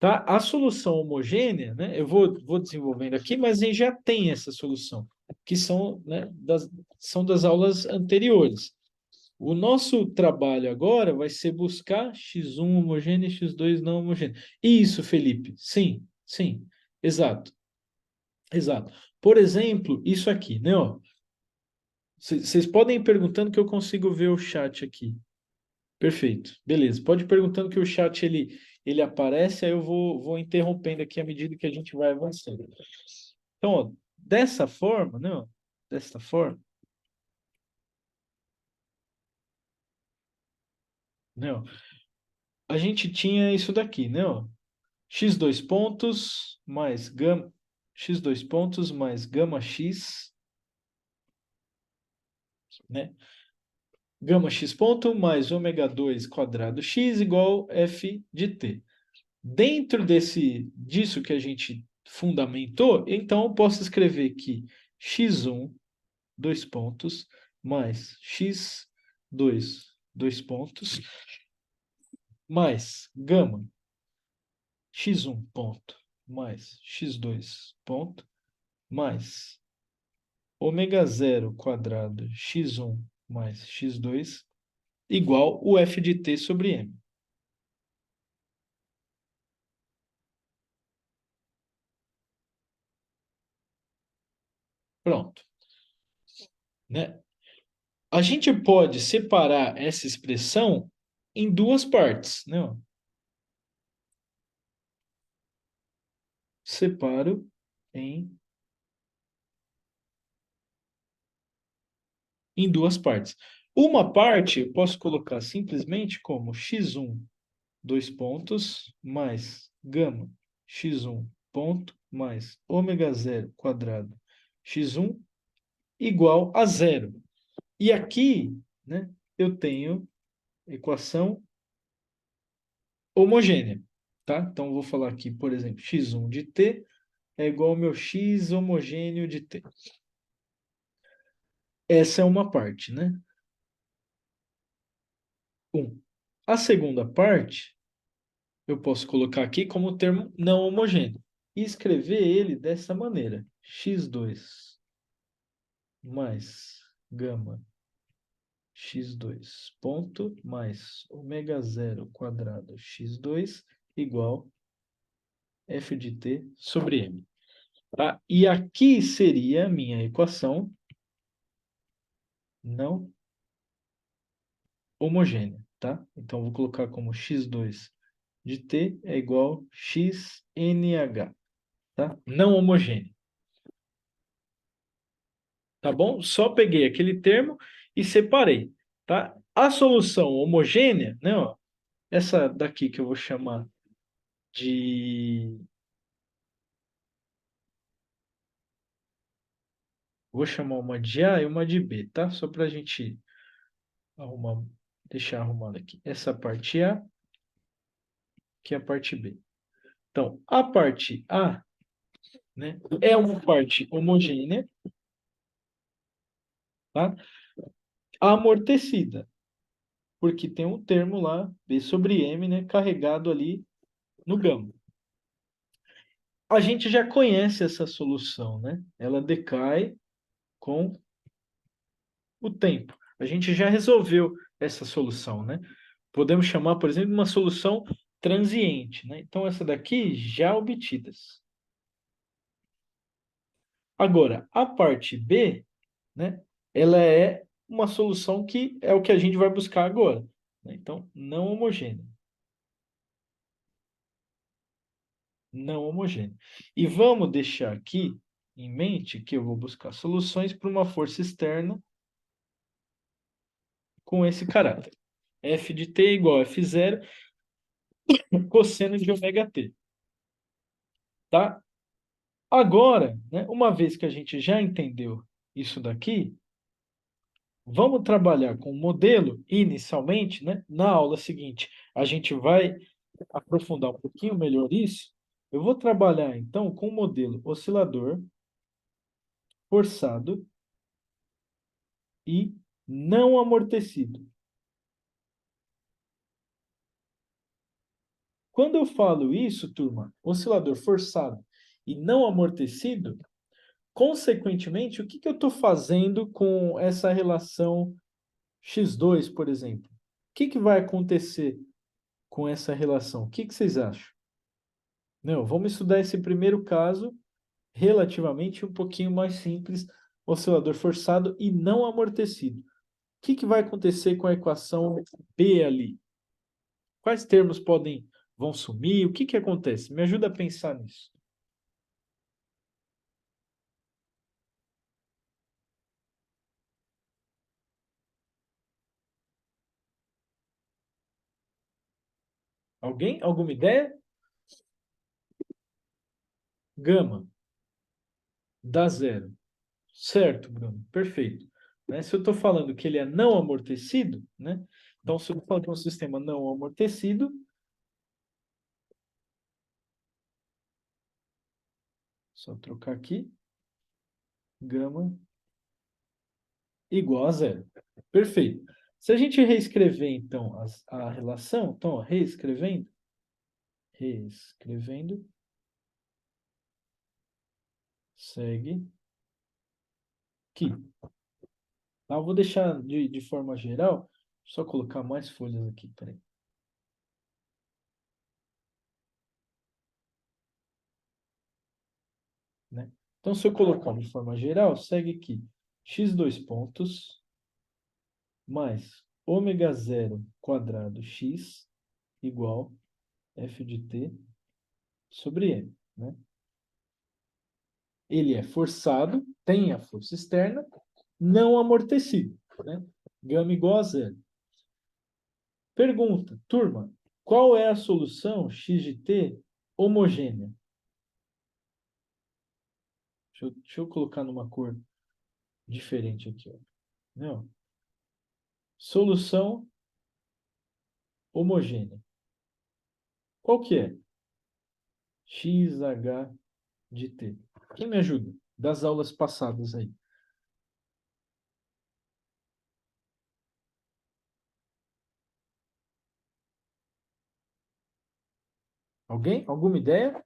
Tá? A solução homogênea, né? Eu vou desenvolvendo aqui, mas a gente já tem essa solução, que são, né, são das aulas anteriores. O nosso trabalho agora vai ser buscar x1 homogêneo e x2 não homogêneo. Isso, Felipe. Sim, sim. Exato, exato. Por exemplo, isso aqui, né? Vocês podem ir perguntando que eu consigo ver o chat aqui. Perfeito. Beleza. Pode ir perguntando que o chat ele aparece, aí eu vou interrompendo aqui à medida que a gente vai avançando. Então, ó, dessa forma, né? Dessa forma, né? A gente tinha isso daqui, né? X dois pontos mais gama x dois pontos mais gama x, né? Gama x ponto mais ômega 2 quadrado x igual f de t. Dentro disso que a gente fundamentou, então eu posso escrever que x1, dois pontos, mais x2, dois pontos, mais gama x1 ponto, mais x2 ponto, mais ômega zero quadrado x1 mais x2 igual o f de t sobre m. Pronto, né? A gente pode separar essa expressão em duas partes, né? Ó. Separo em, em duas partes. Uma parte eu posso colocar simplesmente como x1, dois pontos, mais gama x1 ponto, mais ômega zero quadrado x1 igual a zero. E aqui, né, eu tenho equação homogênea, tá? Então, eu vou falar aqui, por exemplo, x1 de t é igual ao meu x homogêneo de t. Essa é uma parte, né? Um. A segunda parte, eu posso colocar aqui como termo não homogêneo e escrever ele dessa maneira: x2 mais gama x2 ponto mais ômega zero quadrado x2 igual f de t sobre m. Tá? E aqui seria a minha equação não homogênea, tá? Então, vou colocar como x2 de t é igual a xnh, tá? Não homogênea, tá bom? Só peguei aquele termo e separei, tá? A solução homogênea, né, ó, essa daqui que eu vou chamar de... Vou chamar uma de A e uma de B, tá? Só para a gente arrumar, deixar arrumado aqui. Essa parte A, que é a parte B. Então, a parte A, né, é uma parte homogênea, tá? Amortecida, porque tem um termo lá, B sobre M, né, carregado ali no gama. A gente já conhece essa solução, né? Ela decai com o tempo. A gente já resolveu essa solução, né? Podemos chamar, por exemplo, uma solução transiente, né? Então, essa daqui já obtidas. Agora, a parte B, né? Ela é uma solução que é o que a gente vai buscar agora, né? Então, não homogênea. Não homogênea. E vamos deixar aqui em mente que eu vou buscar soluções para uma força externa com esse caráter. F de t igual a F0 cosseno de ômega t. Tá? Agora, né, uma vez que a gente já entendeu isso daqui, vamos trabalhar com o modelo inicialmente, né? Na aula seguinte, a gente vai aprofundar um pouquinho melhor isso. Eu vou trabalhar então com o modelo oscilador, forçado e não amortecido. Quando eu falo isso, turma, oscilador forçado e não amortecido, consequentemente, o que que eu estou fazendo com essa relação x2, por exemplo? O que que vai acontecer com essa relação? O que que vocês acham? Não, vamos estudar esse primeiro caso, relativamente um pouquinho mais simples, oscilador forçado e não amortecido. O que que vai acontecer com a equação B ali? Quais termos vão sumir? O que que acontece? Me ajuda a pensar nisso. Alguém? Alguma ideia? Gama dá zero. Certo, Bruno. Perfeito. Né? Se eu estou falando que ele é não amortecido, né? Então, se eu estou falando de um sistema não amortecido, só trocar aqui, gama igual a zero. Perfeito. Se a gente reescrever, então, a relação, então, ó, reescrevendo, segue aqui. Tá? Eu vou deixar de forma geral, só colocar mais folhas aqui, peraí. Né? Então, se eu colocar de forma geral, segue aqui x2 pontos mais ômega zero quadrado x igual f de t sobre m, né? Ele é forçado, tem a força externa, não amortecido, né? Gama igual a zero. Pergunta, turma, qual é a solução x de t homogênea? Deixa eu colocar numa cor diferente aqui, ó. Não. Solução homogênea. Qual que é? XH de t. Quem me ajuda? Das aulas passadas aí. Alguém? Alguma ideia?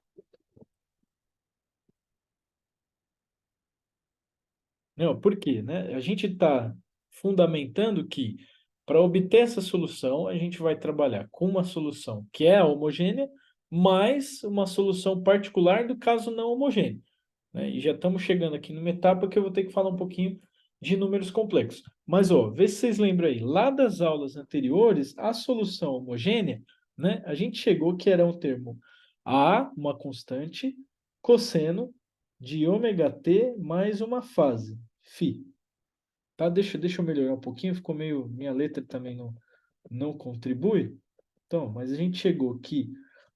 Não, por quê, né? A gente está fundamentando que para obter essa solução, a gente vai trabalhar com uma solução que é a homogênea, mais uma solução particular do caso não homogêneo, né? E já estamos chegando aqui numa etapa que eu vou ter que falar um pouquinho de números complexos. Mas, ó, vê se vocês lembram aí, lá das aulas anteriores, a solução homogênea, né? A gente chegou que era um termo A, uma constante, cosseno de ômega t mais uma fase, φ. Tá? Deixa eu melhorar um pouquinho, ficou meio. Minha letra também não contribui. Então, mas a gente chegou que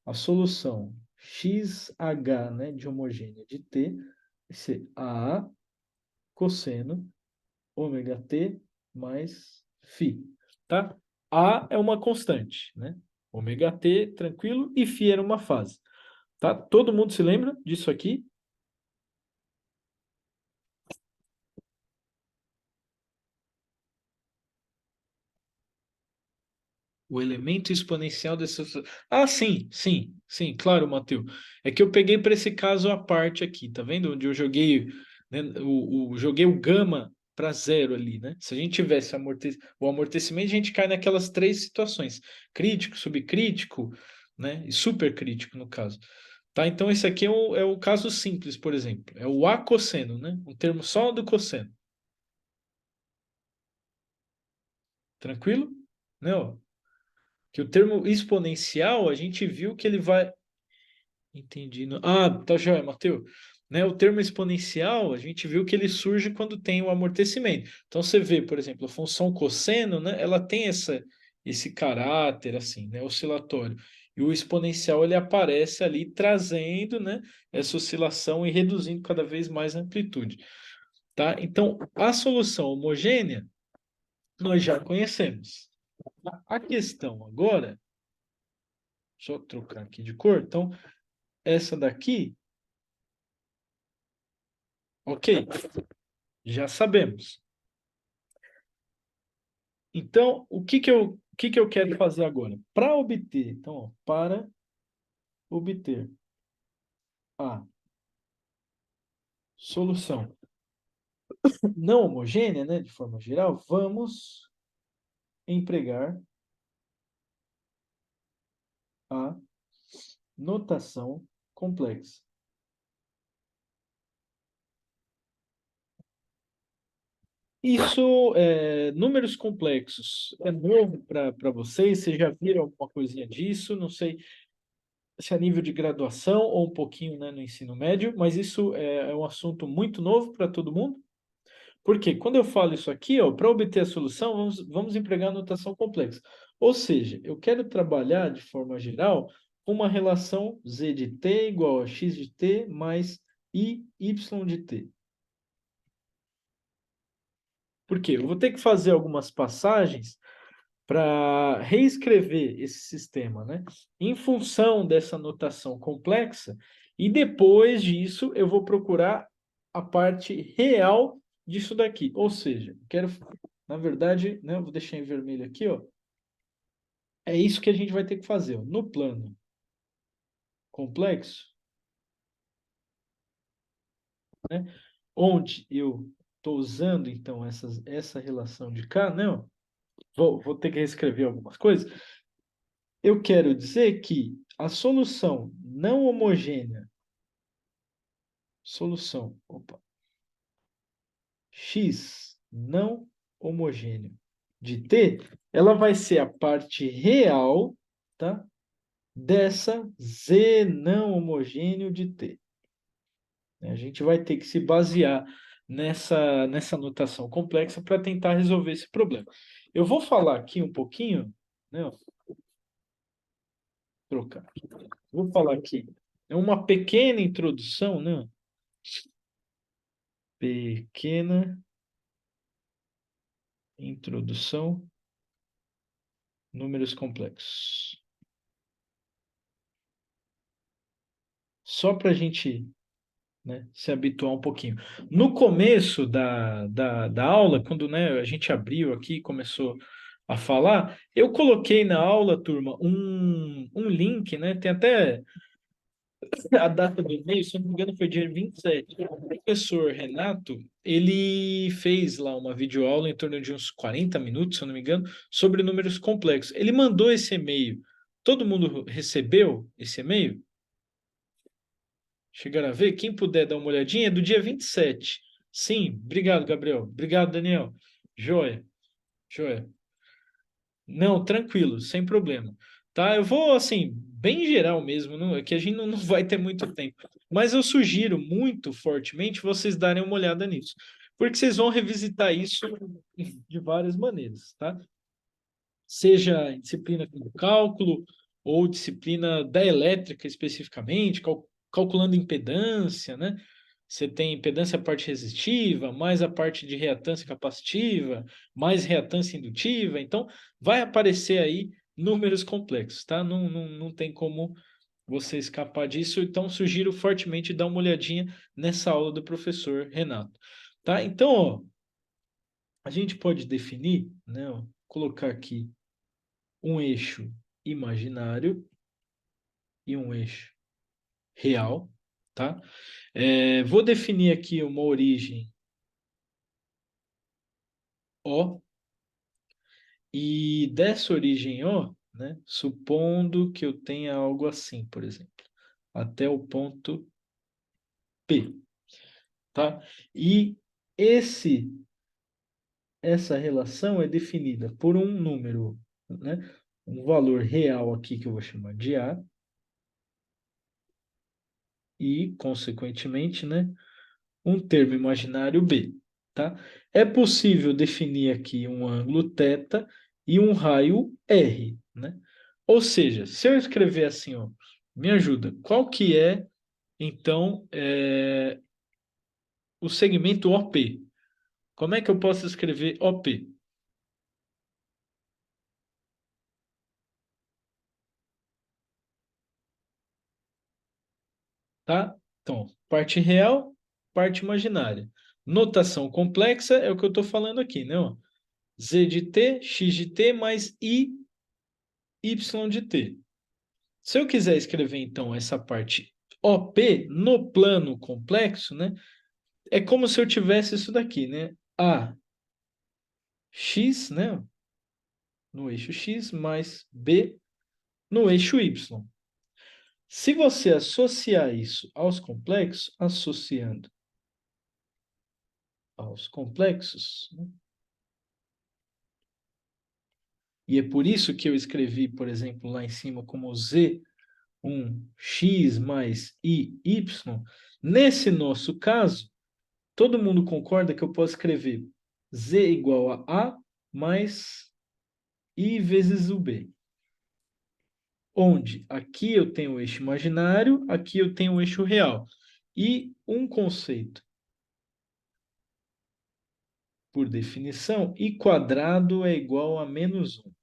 a solução XH, né, de homogênea de t vai ser A cosseno ômega t mais φ. Tá? A é uma constante, né? Ômega t, tranquilo, e φ era uma fase. Tá? Todo mundo se lembra disso aqui? O elemento exponencial dessa. Ah, sim, claro, Matheus. É que eu peguei para esse caso à parte aqui, tá vendo? Onde eu joguei, né, joguei o gama para zero ali, né? Se a gente tivesse o amortecimento, a gente cai naquelas três situações: crítico, subcrítico, né? E supercrítico, no caso. Tá? Então, esse aqui é o caso simples, por exemplo. É o acosseno, né? Um termo só do cosseno. Tranquilo? Não. Que o termo exponencial, a gente viu que ele vai. Entendi. Ah, tá joia, Matheus. Né, o termo exponencial, a gente viu que ele surge quando tem o amortecimento. Então, você vê, por exemplo, a função cosseno, né, ela tem esse caráter, assim, né, oscilatório. E o exponencial, ele aparece ali trazendo, né, essa oscilação e reduzindo cada vez mais a amplitude. Tá? Então, a solução homogênea, nós já conhecemos. A questão agora, deixa eu trocar aqui de cor. Então, essa daqui, ok, já sabemos. Então, o que que eu quero fazer agora? Para obter, então, ó, para obter a solução não homogênea, né, de forma geral, vamos empregar a notação complexa. Isso, números complexos, é novo para vocês? Vocês já viram alguma coisinha disso? Não sei se a nível de graduação ou um pouquinho, né, no ensino médio, mas isso é um assunto muito novo para todo mundo. Porque quando eu falo isso aqui, ó, para obter a solução, vamos empregar a notação complexa. Ou seja, eu quero trabalhar de forma geral com uma relação z de t igual a x de t mais i y de t. Por quê? Eu vou ter que fazer algumas passagens para reescrever esse sistema, né? Em função dessa notação complexa, e depois disso eu vou procurar a parte real disso daqui. Ou seja, quero, na verdade, né, eu vou deixar em vermelho aqui, ó. É isso que a gente vai ter que fazer, ó. No plano complexo, né, onde eu estou usando então essa relação de cá, não, vou ter que reescrever algumas coisas. Eu quero dizer que a solução não homogênea, opa, x não homogêneo de T, ela vai ser a parte real, tá? Dessa Z não homogêneo de T. A gente vai ter que se basear nessa notação complexa para tentar resolver esse problema. Eu vou falar aqui um pouquinho, né? Ó, trocar. Vou falar aqui. É uma pequena introdução, né? Pequena introdução, números complexos. Só para a gente, né, se habituar um pouquinho. No começo da aula, quando, né, a gente abriu aqui e começou a falar, eu coloquei na aula, turma, um link, né? Tem até a data do e-mail, se eu não me engano, foi dia 27. O professor Renato, ele fez lá uma videoaula em torno de uns 40 minutos, se eu não me engano, sobre números complexos. Ele mandou esse e-mail. Todo mundo recebeu esse e-mail? Chegaram a ver? Quem puder dar uma olhadinha, é do dia 27. Sim, obrigado, Gabriel. Obrigado, Daniel. Joia, joia. Não, tranquilo, sem problema. Tá? Eu vou, assim, bem geral mesmo, não, é que a gente não vai ter muito tempo. Mas eu sugiro muito fortemente vocês darem uma olhada nisso. Porque vocês vão revisitar isso de várias maneiras, tá? Seja em disciplina como cálculo, ou disciplina da elétrica especificamente, calculando impedância, né? Você tem impedância parte resistiva, mais a parte de reatância capacitiva, mais reatância indutiva. Então, vai aparecer aí números complexos, tá? Não tem como você escapar disso. Então, sugiro fortemente dar uma olhadinha nessa aula do professor Renato, tá? Então, ó, a gente pode definir, né? Ó, colocar aqui um eixo imaginário e um eixo real, tá? Vou definir aqui uma origem O. E dessa origem O, né, supondo que eu tenha algo assim, por exemplo, até o ponto P, tá? E esse essa relação é definida por um número, né, um valor real aqui que eu vou chamar de A e, consequentemente, né, um termo imaginário B, tá? É possível definir aqui um ângulo θ e um raio R, né? Ou seja, se eu escrever assim, ó, me ajuda, qual que é, então, o segmento OP? Como é que eu posso escrever OP, tá? Então, parte real, parte imaginária. Notação complexa é o que eu estou falando aqui, né? Ó? Z de t, x de t mais i, y de t. Se eu quiser escrever, então, essa parte OP no plano complexo, né? É como se eu tivesse isso daqui, né? A x, né? No eixo x, mais B no eixo y. Se você associar isso aos complexos, associando aos complexos, né? E é por isso que eu escrevi, por exemplo, lá em cima como z um x mais i, y. Nesse nosso caso, todo mundo concorda que eu posso escrever z igual a mais i vezes o b. Onde aqui eu tenho o eixo imaginário, aqui eu tenho o eixo real. E um conceito, por definição, i quadrado é igual a menos um.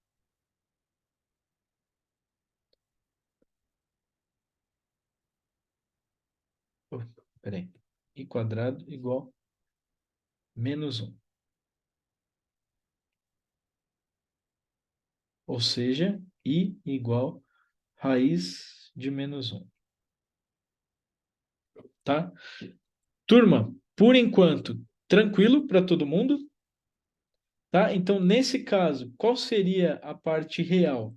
Oh, peraí. I quadrado igual a menos um. Ou seja, i igual raiz de menos um. Tá? Turma, por enquanto, tranquilo para todo mundo? Tá? Então, nesse caso, qual seria a parte real?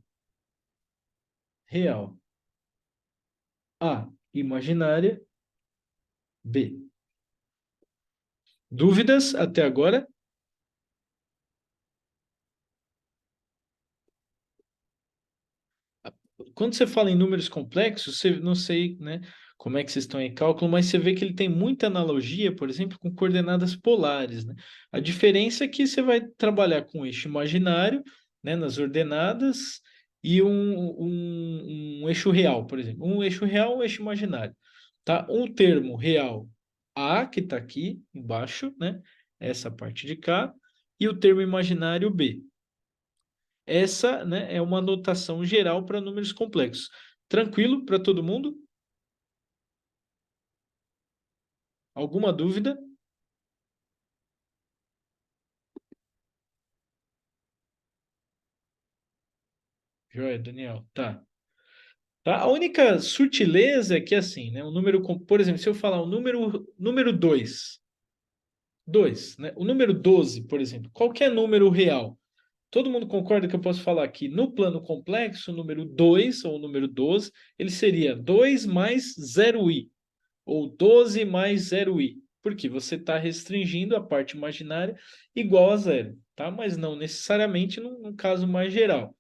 Real. A, imaginária. B. Dúvidas até agora? quando você fala em números complexos, você, não sei, né, como é que vocês estão em cálculo, mas você vê que ele tem muita analogia, por exemplo, com coordenadas polares, né? A diferença é que você vai trabalhar com eixo imaginário, né, nas ordenadas, e um eixo real, por exemplo. Um eixo real, um eixo imaginário. Tá? Um termo real A, que está aqui embaixo, né? Essa parte de cá, e o termo imaginário B. Essa, né, é uma notação geral para números complexos. Tranquilo para todo mundo? Alguma dúvida? Joia, Daniel. Tá. Tá? A única sutileza é que, assim, né, o número, por exemplo, se eu falar o número 2, né, o número 12, por exemplo, qualquer número real, todo mundo concorda que eu posso falar que no plano complexo, o número 2 ou o número 12, ele seria 2 mais zero i ou 12 mais zero i. Porque você está restringindo a parte imaginária igual a zero, tá? Mas não necessariamente num caso mais geral.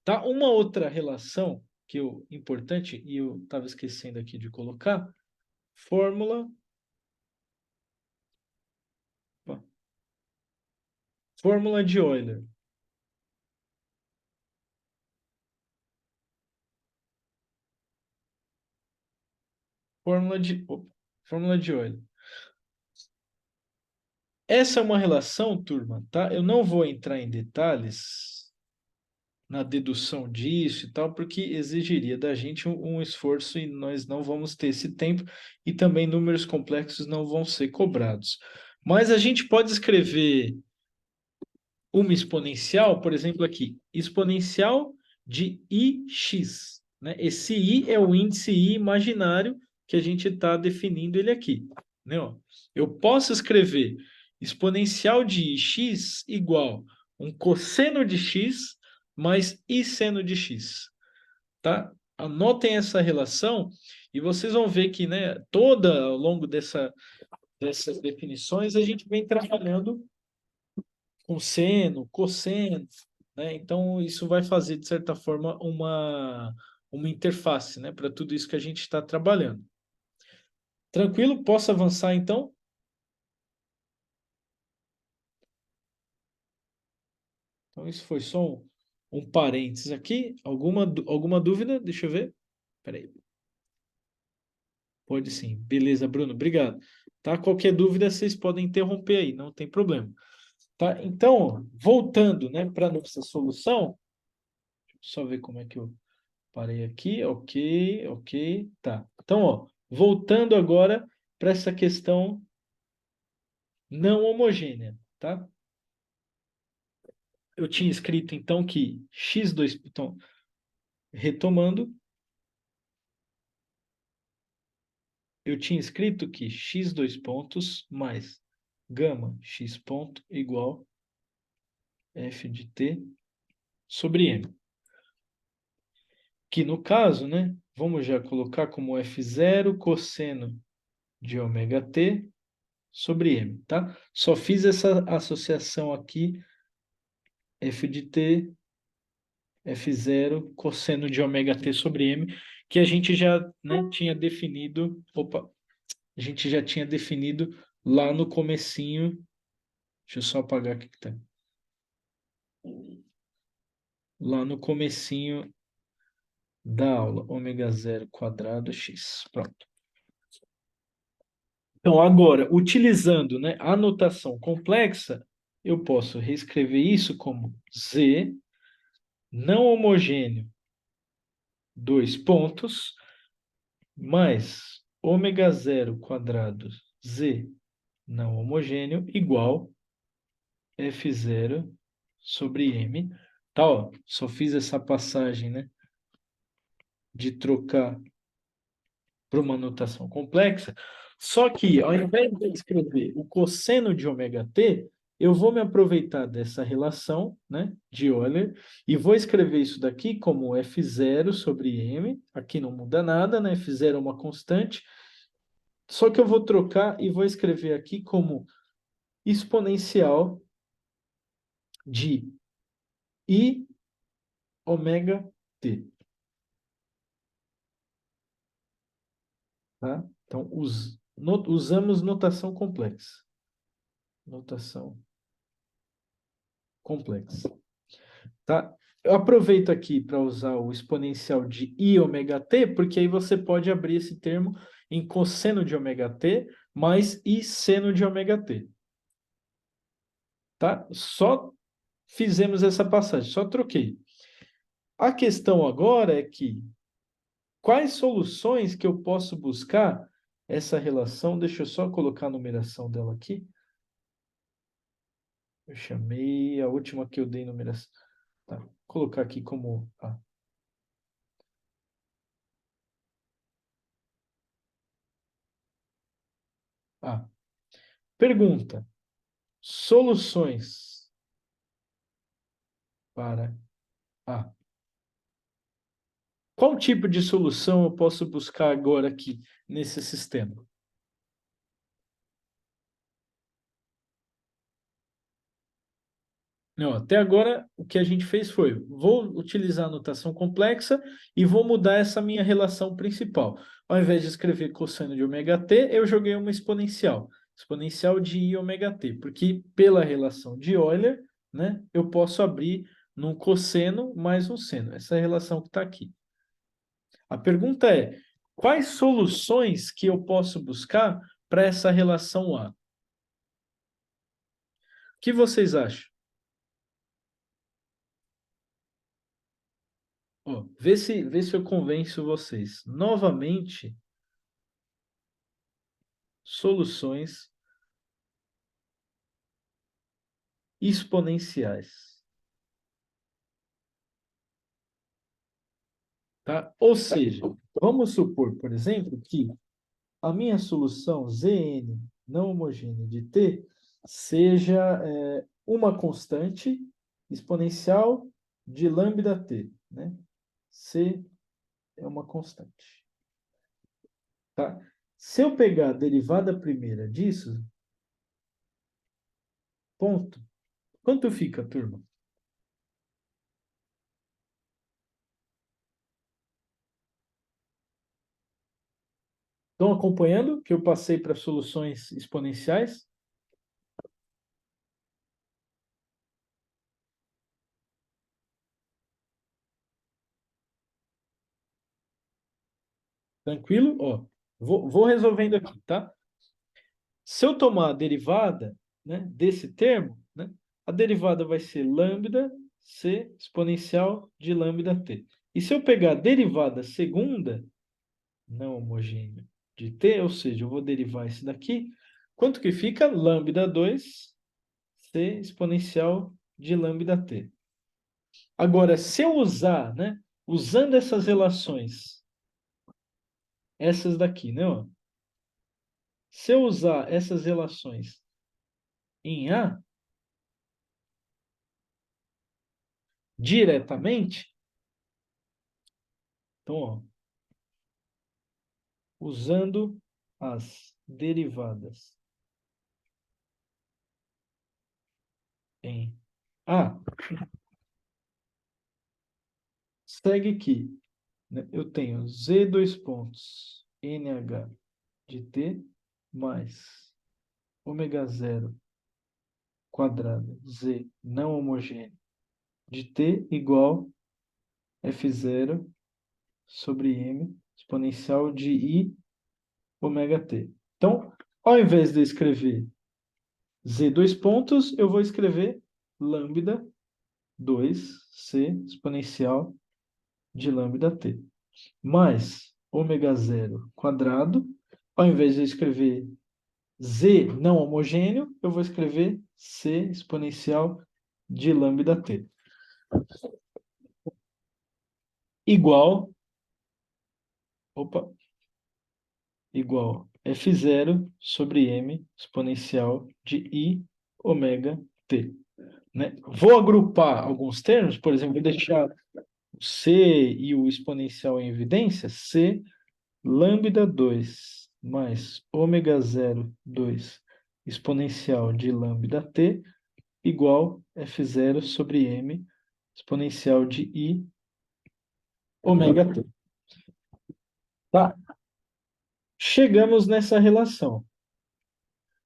Tá? Uma outra relação que eu importante e eu estava esquecendo aqui de colocar, fórmula, opa, fórmula de Euler. Fórmula de Euler. Essa é uma relação, turma, tá? Eu não vou entrar em detalhes na dedução disso e tal, porque exigiria da gente um esforço e nós não vamos ter esse tempo e também números complexos não vão ser cobrados. Mas a gente pode escrever uma exponencial, por exemplo, aqui, exponencial de ix, né? Esse i é o índice i imaginário que a gente está definindo ele aqui, né? Ó, eu posso escrever exponencial de x igual um cosseno de x mais i seno de x, tá? Anotem essa relação e vocês vão ver que, né, toda ao longo dessas definições a gente vem trabalhando com seno, cosseno, né? Então isso vai fazer, de certa forma, uma interface, né, para tudo isso que a gente está trabalhando. Tranquilo? Posso avançar então? Então isso foi só um parênteses aqui. Alguma dúvida? Deixa eu ver. Peraí. Pode sim. Beleza, Bruno. Obrigado. Tá? Qualquer dúvida, vocês podem interromper aí, não tem problema. Tá? Então, voltando, né, para nossa solução, só ver como é que eu parei aqui, ok, ok, tá. Então, ó, voltando agora para essa questão não homogênea, tá? Eu tinha escrito então que x2, então, retomando, eu tinha escrito que x dois pontos mais gama x ponto igual f de t sobre m. Que no caso, né, vamos já colocar como f0 cosseno de ômega t sobre m, tá? Só fiz essa associação aqui, f de t, f0, cosseno de ômega t sobre m, que a gente já, né, tinha definido, opa, a gente já tinha definido lá no comecinho, deixa eu só apagar aqui que tá, lá no comecinho da aula, ômega zero quadrado x, pronto. Então, agora, utilizando, né, a notação complexa, eu posso reescrever isso como z não homogêneo, dois pontos, mais ômega zero quadrado z não homogêneo igual f0 sobre m. Tá, ó, só fiz essa passagem, né, de trocar para uma notação complexa. Só que, ao invés de escrever o cosseno de ômega t, eu vou me aproveitar dessa relação, né, de Euler e vou escrever isso daqui como f0 sobre m. Aqui não muda nada, né? F0 é uma constante. Só que eu vou trocar e vou escrever aqui como exponencial de i ômega t. tá? Então, usamos notação complexa. Notação complexa, tá? Eu aproveito aqui para usar o exponencial de i ômega t, porque aí você pode abrir esse termo em cosseno de ômega t mais i seno de ômega t, tá? Só fizemos essa passagem, só troquei. A questão agora é que quais soluções que eu posso buscar essa relação? Deixa eu só colocar a numeração dela aqui. Eu chamei a última que eu dei numeração. Tá, vou colocar aqui como A. A. Pergunta: soluções para A. Qual tipo de solução eu posso buscar agora aqui nesse sistema? Não, até agora o que a gente fez foi, vou utilizar a notação complexa e vou mudar essa minha relação principal. Ao invés de escrever cosseno de ômega t, eu joguei uma exponencial, exponencial de i ômega t, porque pela relação de Euler, né, eu posso abrir num cosseno mais um seno, essa é a relação que está aqui. A pergunta é, quais soluções que eu posso buscar para essa relação A? O que vocês acham? Ó, vê se eu convenço vocês. Novamente, soluções exponenciais, tá? Ou seja, vamos supor, por exemplo, que a minha solução Zn não homogênea de t seja uma constante exponencial de lambda t, né? C é uma constante, tá? Se eu pegar a derivada primeira disso, ponto, quanto fica, turma? Estão acompanhando que eu passei para soluções exponenciais? Tranquilo? Ó, vou resolvendo aqui, tá? Se eu tomar a derivada, né, desse termo, né, a derivada vai ser lambda c exponencial de lambda t. E se eu pegar a derivada segunda, não homogênea, de t, ou seja, eu vou derivar isso daqui, quanto que fica? Lambda 2 c exponencial de lambda t. Agora, se eu usar, né, usando essas relações, essas daqui, né, ó, se eu usar essas relações em A diretamente, então, ó, usando as derivadas em A, segue que, né, eu tenho Z dois pontos NH de T mais ômega zero quadrado Z não homogêneo de T igual F zero sobre M exponencial de I ômega T. Então, ao invés de escrever Z dois pontos, eu vou escrever lambda 2c exponencial de lambda t, mais ômega zero quadrado. Ao invés de escrever z não homogêneo, eu vou escrever c exponencial de lambda t. Igual, opa, igual f zero sobre m exponencial de i ômega t. Né? Vou agrupar alguns termos, por exemplo, vou deixar o c e o exponencial em evidência, c lambda 2 mais ômega zero 2 exponencial de lambda t igual f zero sobre m exponencial de i ômega t. Tá? chegamos nessa relação.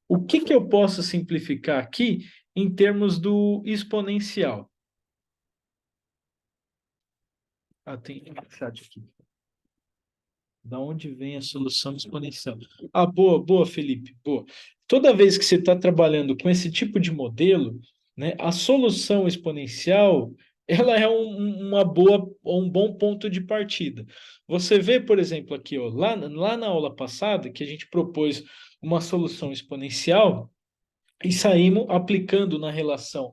O que que eu posso simplificar aqui em termos do exponencial? Ah, tem um chat aqui. Da onde vem a solução exponencial? Ah, boa, boa, Felipe, boa. Toda vez que você está trabalhando com esse tipo de modelo, né, a solução exponencial, ela é uma boa, um bom ponto de partida. Você vê, por exemplo, aqui, ó, lá na aula passada, que a gente propôs uma solução exponencial e saímos aplicando na relação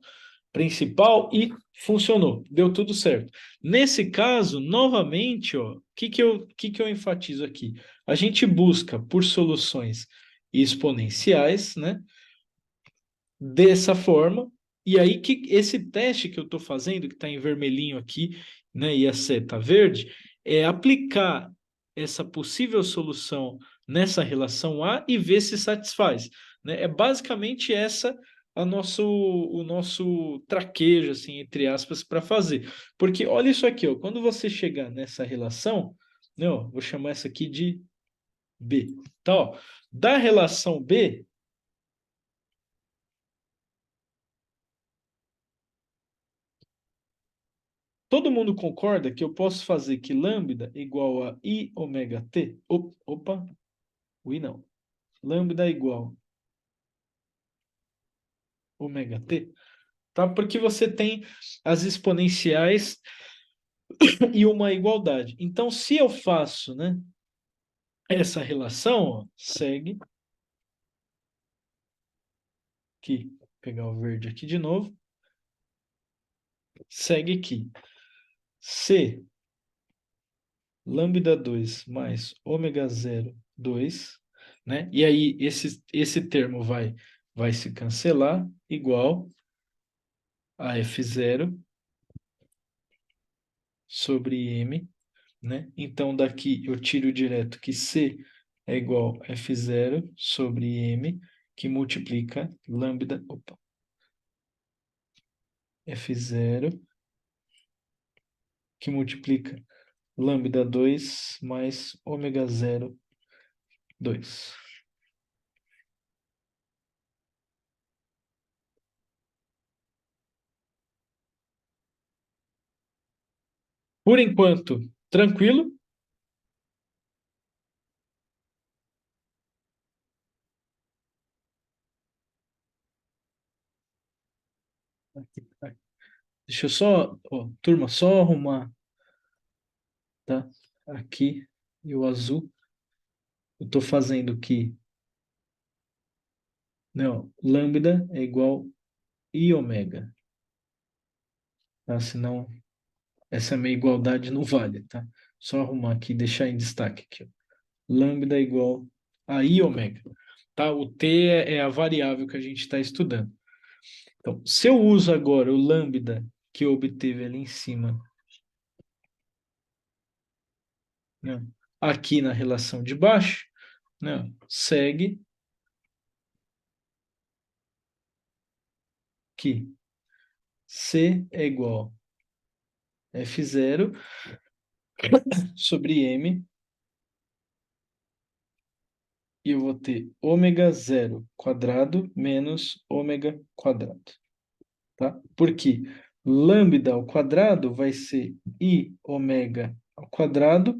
principal e funcionou, deu tudo certo. Nesse caso, novamente, ó, o que que eu enfatizo aqui? A gente busca por soluções exponenciais, né? Dessa forma, e aí que esse teste que eu estou fazendo, que está em vermelhinho aqui, né, e a seta verde, é aplicar essa possível solução nessa relação A e ver se satisfaz, né? É basicamente essa o nosso traquejo, assim, entre aspas, para fazer. Porque olha isso aqui, ó, quando você chegar nessa relação, né, ó, vou chamar essa aqui de B. Então, ó, da relação B, todo mundo concorda que eu posso fazer que lambda é igual a i ômega t? Opa, o i não. Lambda é igual a ômega t, tá? Porque você tem as exponenciais e uma igualdade. Então, se eu faço, né, essa relação, ó, segue que pegar o verde aqui de novo, segue que se lambda 2 mais ômega 0 2, né? E aí esse termo vai se cancelar igual a F0 sobre M, né? Então daqui eu tiro direto que C é igual a F0 sobre M, que multiplica lambda, opa, F0, que multiplica lambda 2 mais ômega 0 2. Por enquanto, tranquilo. Deixa eu só, ó, turma, só arrumar, tá? Aqui e o azul. Eu estou fazendo que, não, lambda é igual i ômega, tá? Senão essa minha igualdade não vale, tá? Só arrumar aqui, deixar em destaque aqui, ó. Lambda é igual a i ômega, tá? O t é a variável que a gente está estudando. Então, se eu uso agora o lambda que eu obteve ali em cima, né, aqui na relação de baixo, né, segue que C é igual a F0 sobre M, e eu vou ter ômega 0 quadrado menos ômega quadrado, tá? Porque lambda ao quadrado vai ser I ômega ao quadrado,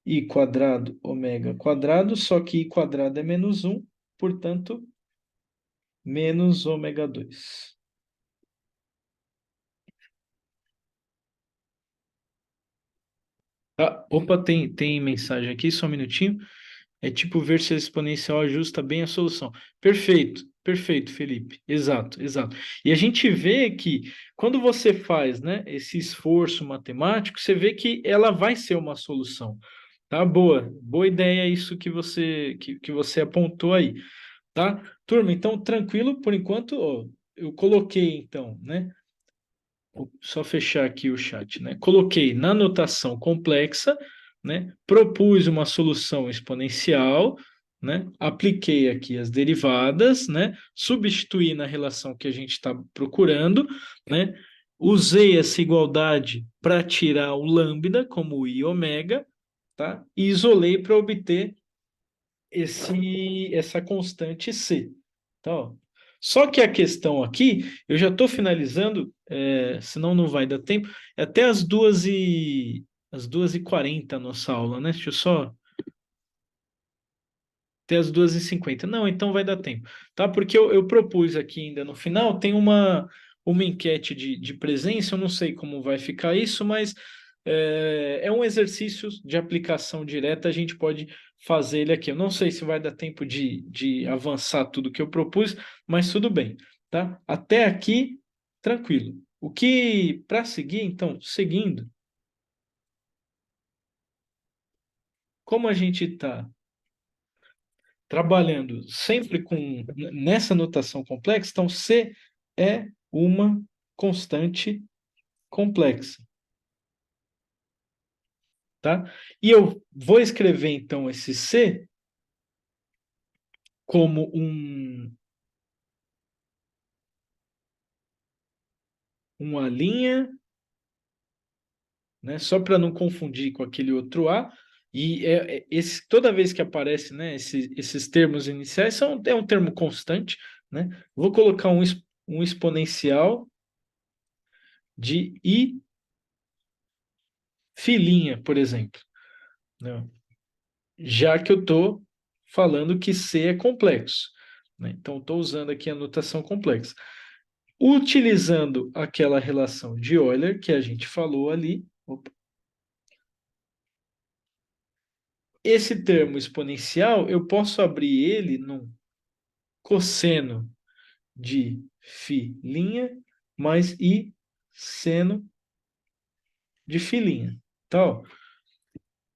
I quadrado ômega quadrado, só que I quadrado é menos um, portanto, menos ômega 2. Tá? Opa, tem mensagem aqui, só um minutinho. É tipo ver se a exponencial ajusta bem a solução. Perfeito, perfeito, Felipe. Exato, exato. E a gente vê que quando você faz, né, esse esforço matemático, você vê que ela vai ser uma solução. Tá? Boa, boa ideia isso que você apontou aí, tá? Turma, então tranquilo por enquanto, ó, eu coloquei então, né? Vou só fechar aqui o chat, né? Coloquei na notação complexa, né? Propus uma solução exponencial, né? Apliquei aqui as derivadas, né? Substituí na relação que a gente está procurando, né? Usei essa igualdade para tirar o lambda como i ômega, tá? E isolei para obter essa constante C. Então, só que a questão aqui, eu já estou finalizando, senão não vai dar tempo, é até as 2h40 a nossa aula, né? Deixa eu só até as 2h50. Não, então vai dar tempo, tá? Porque eu propus aqui ainda no final, tem uma enquete de presença, eu não sei como vai ficar isso, mas é um exercício de aplicação direta, a gente pode fazer ele aqui. Eu não sei se vai dar tempo de avançar tudo que eu propus, mas tudo bem, tá? Até aqui, tranquilo. O que, para seguir, então, seguindo, como a gente está trabalhando sempre nessa notação complexa, então C é uma constante complexa, tá? E eu vou escrever então esse C como uma linha, né? Só para não confundir com aquele outro A. E toda vez que aparece, né, esses termos iniciais é um termo constante, né? Vou colocar um exponencial de I filinha, por exemplo, né? Já que eu estou falando que C é complexo, né? Então, estou usando aqui a notação complexa. Utilizando aquela relação de Euler que a gente falou ali, esse termo exponencial, eu posso abrir ele num cosseno de φ' mais I seno de φ'. Tá?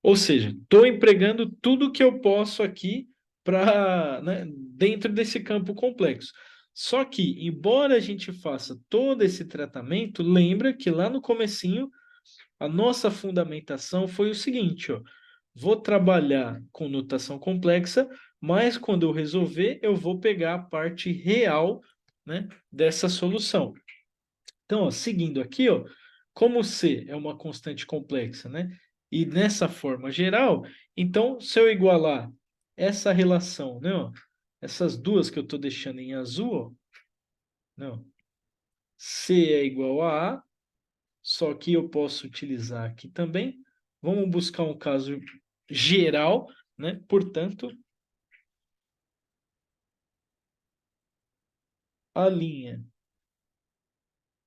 Ou seja, estou empregando tudo que eu posso aqui para, né, dentro desse campo complexo. Só que, embora a gente faça todo esse tratamento, lembra que lá no comecinho a nossa fundamentação foi o seguinte, ó, vou trabalhar com notação complexa, mas quando eu resolver, eu vou pegar a parte real, né, dessa solução. Então, ó, seguindo aqui, ó, como C é uma constante complexa, né? E nessa forma geral, então, se eu igualar essa relação, né, ó, essas duas que eu estou deixando em azul, ó, não, C é igual a A, só que eu posso utilizar aqui também. Vamos buscar um caso geral, né? Portanto, a linha,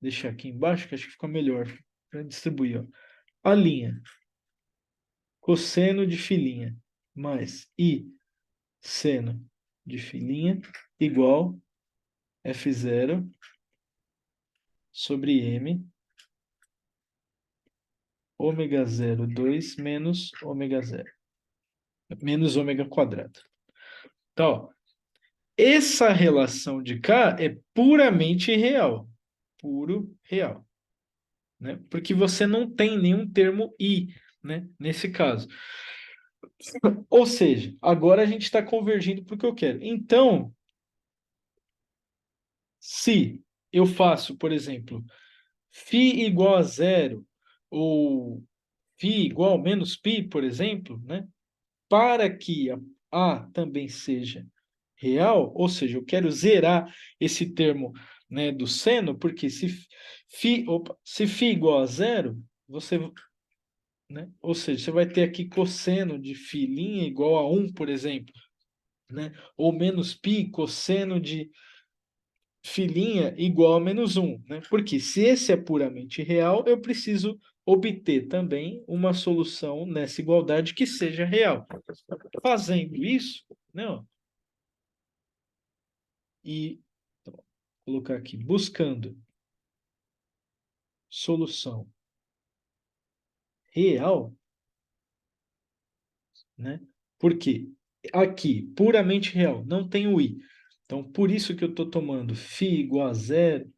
deixar aqui embaixo, que acho que fica melhor para distribuir, ó. A linha cosseno de filinha mais I seno de filinha igual F0 sobre M ômega 0,2 menos ômega 0, menos ômega quadrado. Então, ó, essa relação de cá é puramente real, puro real, né? Porque você não tem nenhum termo I, né? Nesse caso. Ou seja, agora a gente está convergindo para o que eu quero. Então, se eu faço, por exemplo, φ igual a zero ou φ igual a menos π, por exemplo, né? Para que a também seja real, ou seja, eu quero zerar esse termo, né, do seno, porque se φ igual a zero, você, né, ou seja, você vai ter aqui cosseno de φ' igual a 1, por exemplo, né, ou menos π cosseno de filinha igual a menos 1, né? Porque se esse é puramente real, eu preciso obter também uma solução nessa igualdade que seja real. Fazendo isso, né, ó, e então, vou colocar aqui, buscando solução real, né? Porque aqui, puramente real, não tem o i. Então, por isso que eu estou tomando φ igual a zero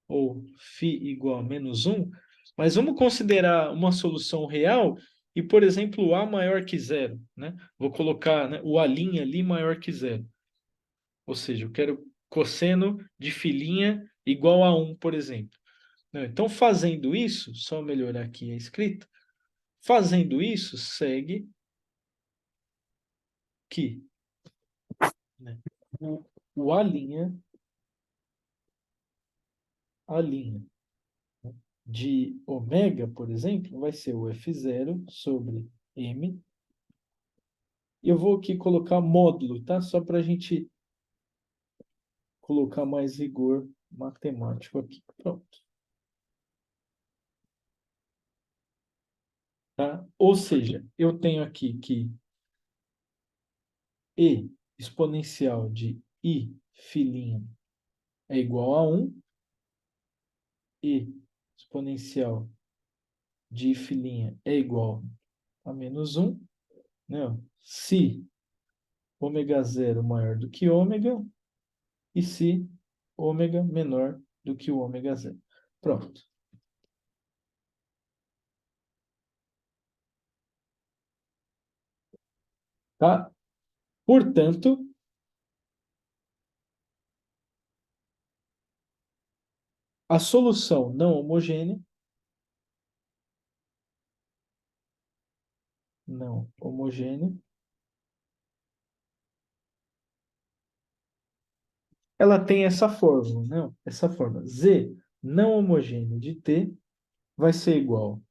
ou φ igual a menos 1, mas vamos considerar uma solução real e, por exemplo, A maior que zero, né? Vou colocar, né, o A' ali maior que zero. Ou seja, eu quero cosseno de filinha igual a 1, por exemplo. Então, fazendo isso, só melhorar aqui a escrita, fazendo isso, segue que né? O, o a linha de ômega, por exemplo, vai ser o F0 sobre M. Eu vou aqui colocar módulo, tá? Só para a gente colocar mais rigor matemático aqui. Pronto. Tá? Ou seja, eu tenho aqui que E exponencial de I filinha é igual a 1, E exponencial de I filinha é igual a menos 1, né? Se ômega zero maior do que ômega e se ômega menor do que o ômega zero. Pronto. Tá? Portanto, a solução não homogênea, ela tem essa fórmula, não? Essa fórmula Z não homogêneo de T vai ser igual,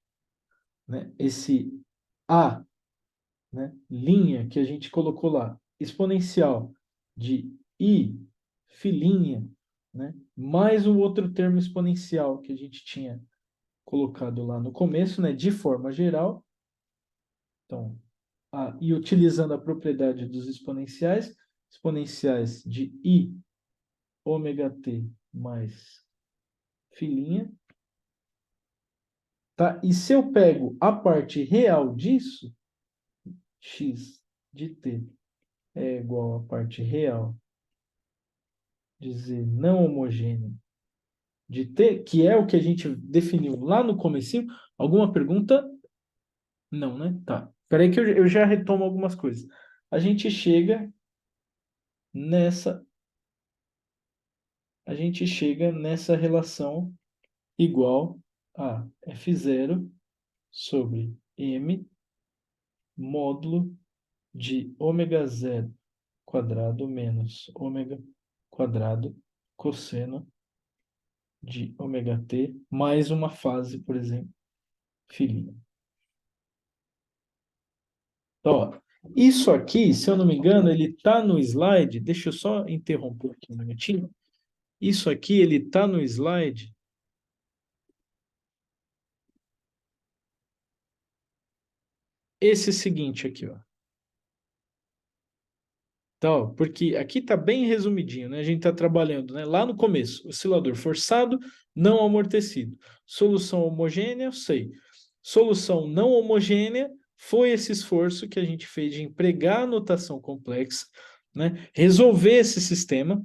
né? Esse A, né, linha que a gente colocou lá, exponencial de I filinha, né, mais o outro termo exponencial que a gente tinha colocado lá no começo, né, de forma geral. Então, e utilizando a propriedade dos exponenciais de I ômega t mais filinha, tá? E se eu pego a parte real disso, x de t é igual à parte real de z não homogênea de t, que é o que a gente definiu lá no comecinho. Alguma pergunta? Não, né? Tá. Espera aí que eu já retomo algumas coisas. A gente chega nessa, a gente chega nessa relação igual a f0 sobre m módulo de ômega zero quadrado menos ômega quadrado cosseno de ômega t mais uma fase, por exemplo, filhinha. Então, ó, isso aqui, se eu não me engano, ele está no slide. Deixa eu só interromper aqui um minutinho. Isso aqui, ele está no slide. Esse seguinte aqui, ó. Então, porque aqui está bem resumidinho, né? A gente está trabalhando, né? Lá no começo, oscilador forçado, não amortecido. Solução homogênea, eu sei. Solução não homogênea foi esse esforço que a gente fez de empregar a notação complexa, né? Resolver esse sistema,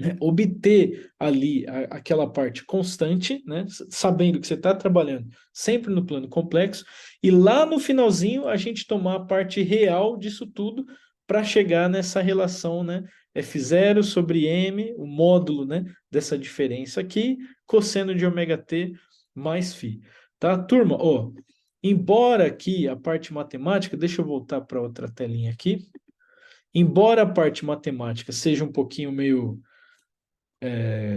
né? Obter ali aquela parte constante, né? Sabendo que você está trabalhando sempre no plano complexo, e lá no finalzinho a gente tomar a parte real disso tudo para chegar nessa relação, né? F0 sobre M, o módulo, né, dessa diferença aqui, cosseno de ômega t mais φ. Tá, turma? Ó, embora aqui a parte matemática, deixa eu voltar para outra telinha aqui. Embora a parte matemática seja um pouquinho meio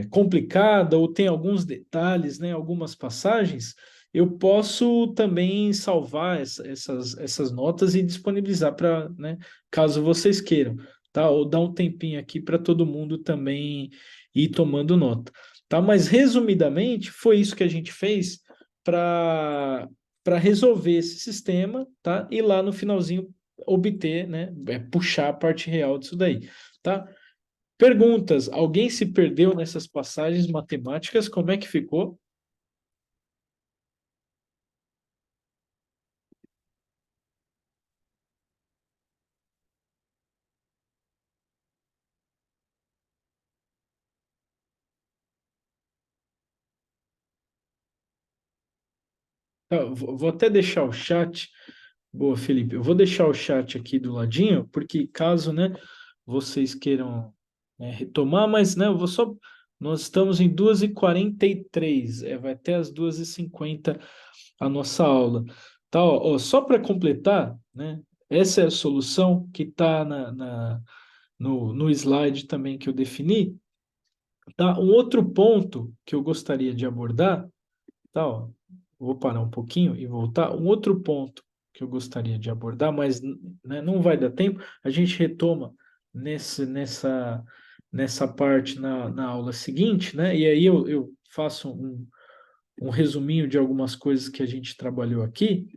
complicada ou tem alguns detalhes, né, algumas passagens, eu posso também salvar essas notas e disponibilizar para, né, caso vocês queiram, tá? Ou dar um tempinho aqui para todo mundo também ir tomando nota, tá? Mas resumidamente foi isso que a gente fez para resolver esse sistema, tá? E lá no finalzinho obter, né, puxar a parte real disso daí, tá? Perguntas: alguém se perdeu nessas passagens matemáticas? Como é que ficou? Vou até deixar o chat. Boa, Felipe. Eu vou deixar o chat aqui do ladinho, porque caso, né, vocês queiram, né, retomar, mas, né, eu vou só. Nós estamos em 2h43, vai até as 2h50 a nossa aula. Tá, ó, só para completar, né, essa é a solução que está no slide também que eu defini, tá? Um outro ponto que eu gostaria de abordar, tá, ó, vou parar um pouquinho e voltar. Um outro ponto que eu gostaria de abordar, mas né, não vai dar tempo, a gente retoma nessa parte na aula seguinte, né? E aí eu faço um resuminho de algumas coisas que a gente trabalhou aqui,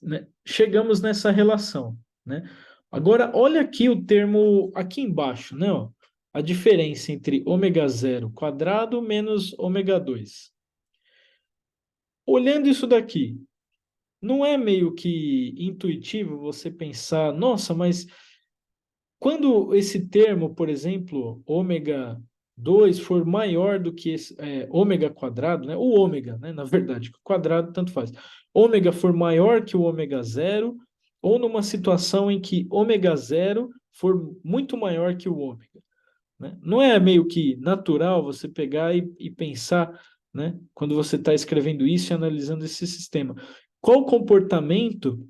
né? Chegamos nessa relação, né? Agora, olha aqui o termo aqui embaixo, né? Ó, a diferença entre ômega zero quadrado menos ômega 2. Olhando isso daqui, não é meio que intuitivo você pensar, nossa, mas quando esse termo, por exemplo, ômega 2 for maior do que esse, ômega quadrado, né? O ômega, né? Na verdade, o quadrado tanto faz. Ômega for maior que o ômega zero, ou numa situação em que ômega zero for muito maior que o ômega, né? Não é meio que natural você pegar e pensar, né? Quando você está escrevendo isso e analisando esse sistema, qual o comportamento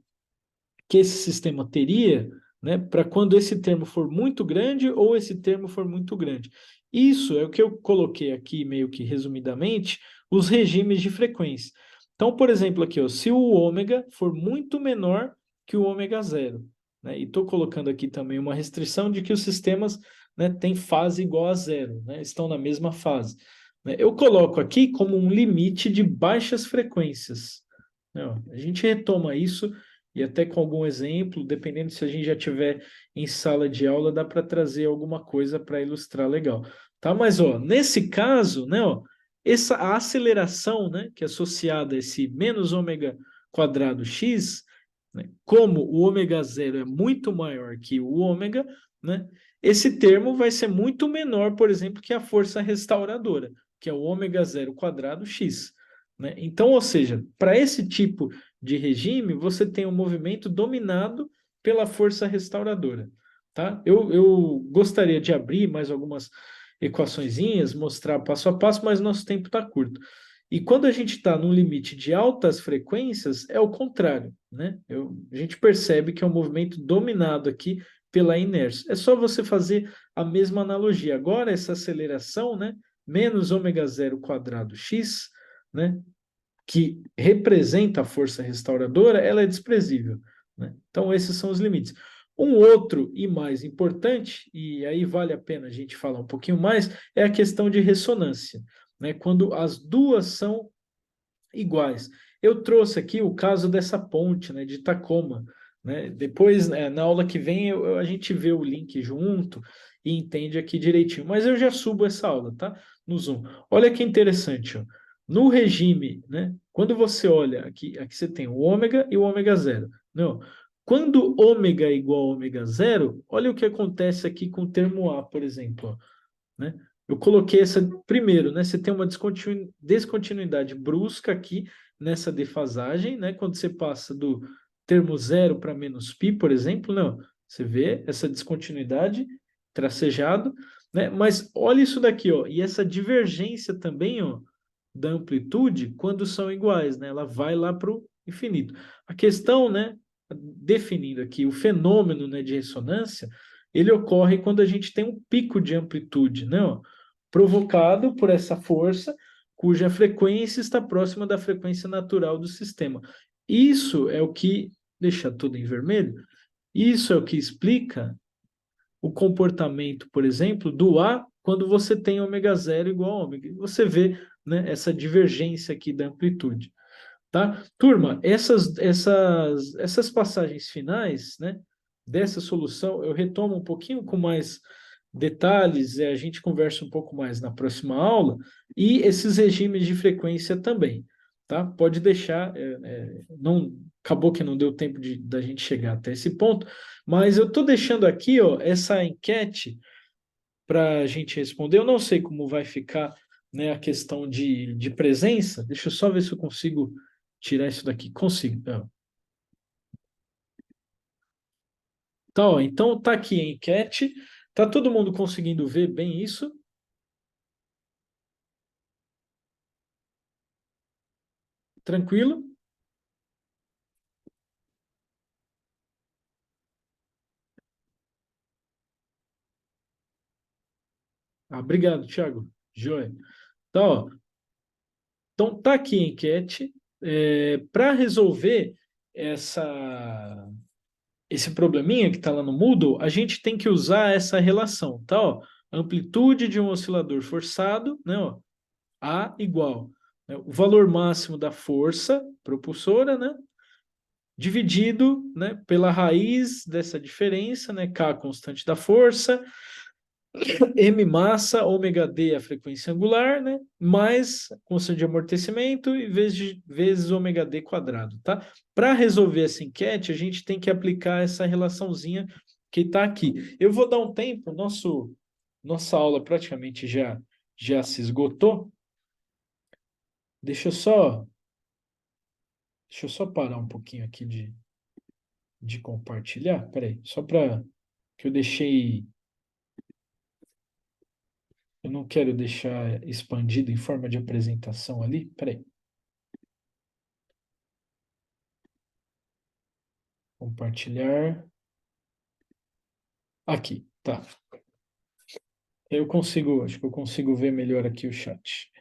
que esse sistema teria, né, para quando esse termo for muito grande ou esse termo for muito grande. Isso é o que eu coloquei aqui, meio que resumidamente, os regimes de frequência. Então, por exemplo, aqui, ó, se o ômega for muito menor que o ômega zero, né, e estou colocando aqui também uma restrição de que os sistemas, né, têm fase igual a zero, né, estão na mesma fase. Né. Eu coloco aqui como um limite de baixas frequências. Né, ó, a gente retoma isso e até com algum exemplo, dependendo se a gente já tiver em sala de aula, dá para trazer alguma coisa para ilustrar legal. Tá? Mas ó, nesse caso, né, ó, a aceleração, né, que é associada a esse menos ômega quadrado x, né, como o ômega zero é muito maior que o ômega, né, esse termo vai ser muito menor, por exemplo, que a força restauradora, que é o ômega zero quadrado x. Né? Então, ou seja, para esse tipo de regime, você tem um movimento dominado pela força restauradora. Tá? Eu gostaria de abrir mais algumas equaçõezinhas, mostrar passo a passo, mas nosso tempo está curto. E quando a gente está num limite de altas frequências, é o contrário, né? A gente percebe que é um movimento dominado aqui pela inércia. É só você fazer a mesma analogia. Agora, essa aceleração, né? Menos ômega zero quadrado x, né? Que representa a força restauradora, ela é desprezível. Né? Então, esses são os limites. Um outro e mais importante, e aí vale a pena a gente falar um pouquinho mais, é a questão de ressonância, né? Quando as duas são iguais. Eu trouxe aqui o caso dessa ponte, né, de Tacoma. Né? Depois, na aula que vem, a gente vê o link junto e entende aqui direitinho. Mas eu já subo essa aula, tá? No Zoom. Olha que interessante, ó. No regime, né? Quando você olha aqui você tem o ômega e o ômega zero. Não. Quando ômega é igual a ômega zero, olha o que acontece aqui com o termo A, por exemplo. Ó, né? Eu coloquei essa primeiro, né? Você tem uma descontinuidade brusca aqui nessa defasagem, né? Quando você passa do termo zero para menos π, por exemplo, não. Você vê essa descontinuidade tracejado, né? Mas olha isso daqui, ó, e essa divergência também, ó, da amplitude quando são iguais, né? Ela vai lá para o infinito. A questão, né? Definindo aqui o fenômeno, né, de ressonância, ele ocorre quando a gente tem um pico de amplitude, né? Ó, provocado por essa força cuja frequência está próxima da frequência natural do sistema. Isso é o que deixa tudo em vermelho. Isso é o que explica o comportamento, por exemplo, do A quando você tem ômega zero igual a ômega. Você vê, né, essa divergência aqui da amplitude. Tá? Turma, essas passagens finais, né, dessa solução, eu retomo um pouquinho com mais detalhes, a gente conversa um pouco mais na próxima aula, e esses regimes de frequência também. Tá? Pode deixar, não, acabou que não deu tempo da gente chegar até esse ponto, mas eu estou deixando aqui, ó, essa enquete para a gente responder. Eu não sei como vai ficar, né, a questão de presença. Deixa eu só ver se eu consigo tirar isso daqui. Consigo. Tá, ó, então tá aqui a enquete. Tá todo mundo conseguindo ver bem isso? Tranquilo? Ah, obrigado, Thiago. Joia. Então, ó, então tá aqui a enquete. Para resolver essa, esse probleminha que está lá no Moodle, a gente tem que usar essa relação, tá? Ó, amplitude de um oscilador forçado, né? Ó, A igual, né, o valor máximo da força propulsora, né? Dividido, né, pela raiz dessa diferença, né? K constante da força, M massa, ômega D a frequência angular, né? Mais constante de amortecimento e vezes ômega D quadrado, tá? Para resolver essa enquete, a gente tem que aplicar essa relaçãozinha que está aqui. Eu vou dar um tempo, nossa aula praticamente já se esgotou. Deixa eu só, deixa eu só parar um pouquinho aqui de compartilhar. Peraí, só para que eu deixei, eu não quero deixar expandido em forma de apresentação ali. Peraí. Compartilhar. Aqui, tá. Eu consigo, acho que eu consigo ver melhor aqui o chat.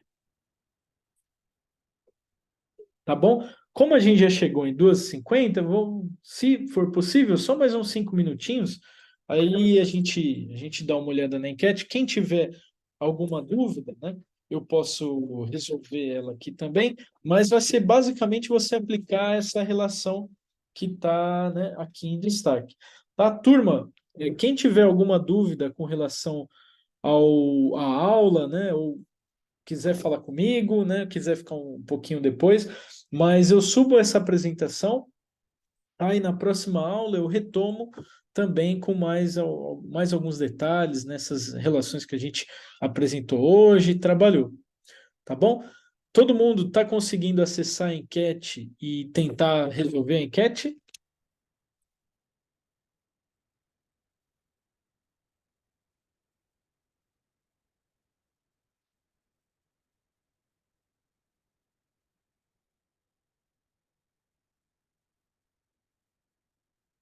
Tá bom? Como a gente já chegou em 2h50, vamos, se for possível, só mais uns 5 minutinhos. Aí a gente dá uma olhada na enquete. Quem tiver alguma dúvida, né? Eu posso resolver ela aqui também, mas vai ser basicamente você aplicar essa relação que está, né, aqui em destaque. Tá, turma? Quem tiver alguma dúvida com relação à aula, né? Ou quiser falar comigo, né? Quiser ficar um pouquinho depois, mas eu subo essa apresentação, aí na próxima aula eu retomo também com mais alguns detalhes nessas relações que a gente apresentou hoje e trabalhou, tá bom? Todo mundo está conseguindo acessar a enquete e tentar resolver a enquete?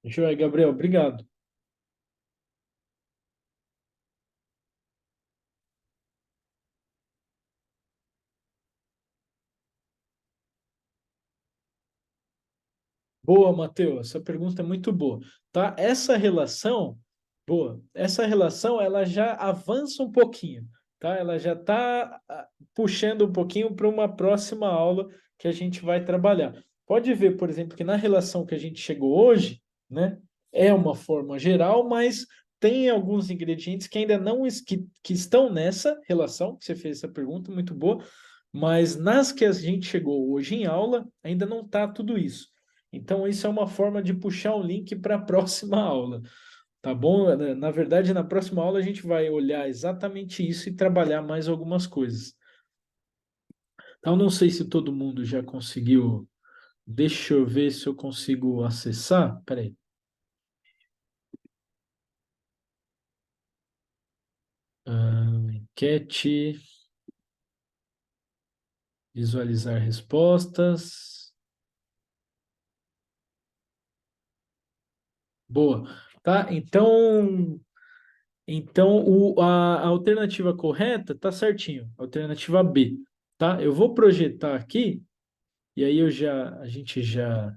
Joia, Gabriel, obrigado. Boa, Matheus. Essa pergunta é muito boa, tá? Essa relação ela já avança um pouquinho, tá? Ela já está puxando um pouquinho para uma próxima aula que a gente vai trabalhar. Pode ver, por exemplo, que na relação que a gente chegou hoje, né, é uma forma geral, mas tem alguns ingredientes que ainda não que estão nessa relação, que você fez essa pergunta, muito boa, mas nas que a gente chegou hoje em aula, ainda não está tudo isso. Então, isso é uma forma de puxar o link para a próxima aula, tá bom? Na verdade, na próxima aula a gente vai olhar exatamente isso e trabalhar mais algumas coisas. Então, não sei se todo mundo já conseguiu. Deixa eu ver se eu consigo acessar. Peraí. Enquete, visualizar respostas. Boa. Tá? Então, a alternativa correta tá certinho, alternativa B, tá? Eu vou projetar aqui e aí a gente já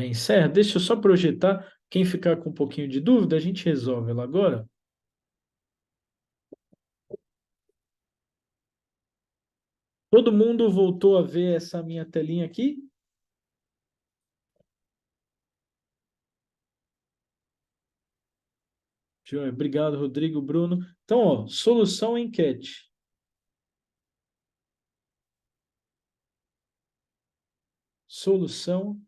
encerra. Deixa eu só projetar. Quem ficar com um pouquinho de dúvida, a gente resolve ela agora. Todo mundo voltou a ver essa minha telinha aqui? Joia, obrigado, Rodrigo, Bruno. Então, ó, solução enquete. Solução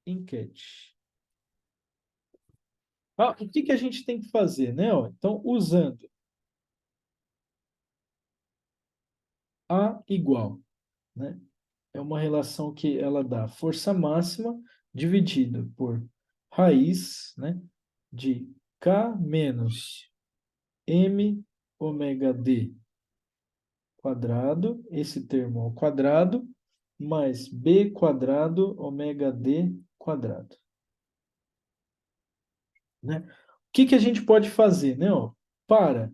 enquete. Ah, o que que a gente tem que fazer, né? Ó, então, usando A igual, né? É uma relação que ela dá força máxima dividida por raiz, né, de K menos M ômega D quadrado, esse termo ao quadrado, mais B quadrado ômega D quadrado, né? O que a gente pode fazer, né? Ó, para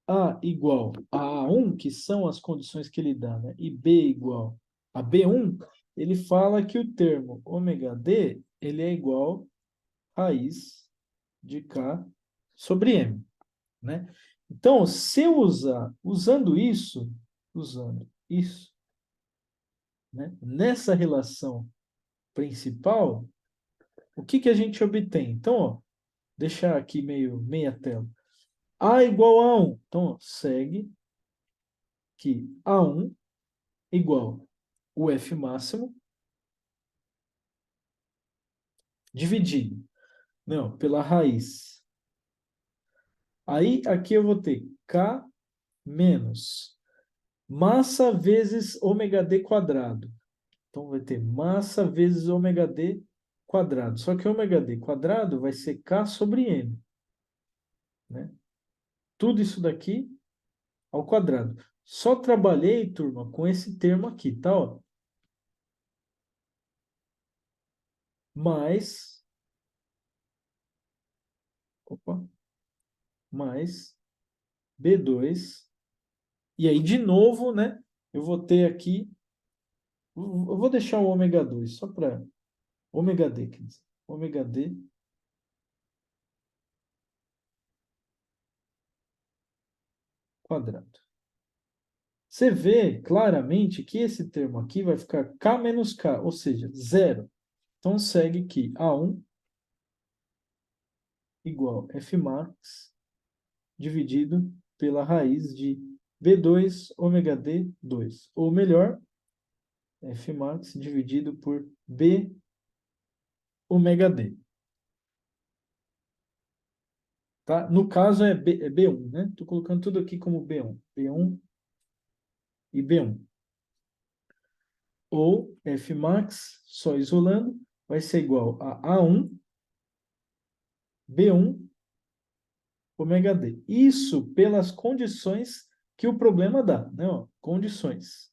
A igual a A1, que são as condições que ele dá, né? E B igual a B1, ele fala que o termo ômega D, ele é igual a raiz de K sobre M, né? Então, se eu usando isso, né? Nessa relação principal, o que a gente obtém? Então, ó, deixar aqui meia tela. A igual a 1. Então, ó, segue que A1 igual o F máximo dividido, não, pela raiz. Aí, aqui eu vou ter K menos massa vezes ômega D quadrado. Então, vai ter massa vezes ômega D quadrado. Só que ômega D quadrado vai ser K sobre M, né? Tudo isso daqui ao quadrado. Só trabalhei, turma, com esse termo aqui, tá? Ó. Mais, opa, mais B2. E aí, de novo, né? Eu vou ter aqui, eu vou deixar o ômega 2 só para ômega D, quer dizer, ômega D quadrado. Você vê claramente que esse termo aqui vai ficar K menos K, ou seja, zero. Então, segue que A1 igual F max dividido pela raiz de B2 ômega D2. Ou melhor, F max dividido por B ômega D. Tá? No caso é B1, né? Estou colocando tudo aqui como B1. B1 e B1. Ou F max, só isolando, vai ser igual a A1, B1, ômega D. Isso pelas condições que o problema dá, né? Ó, condições.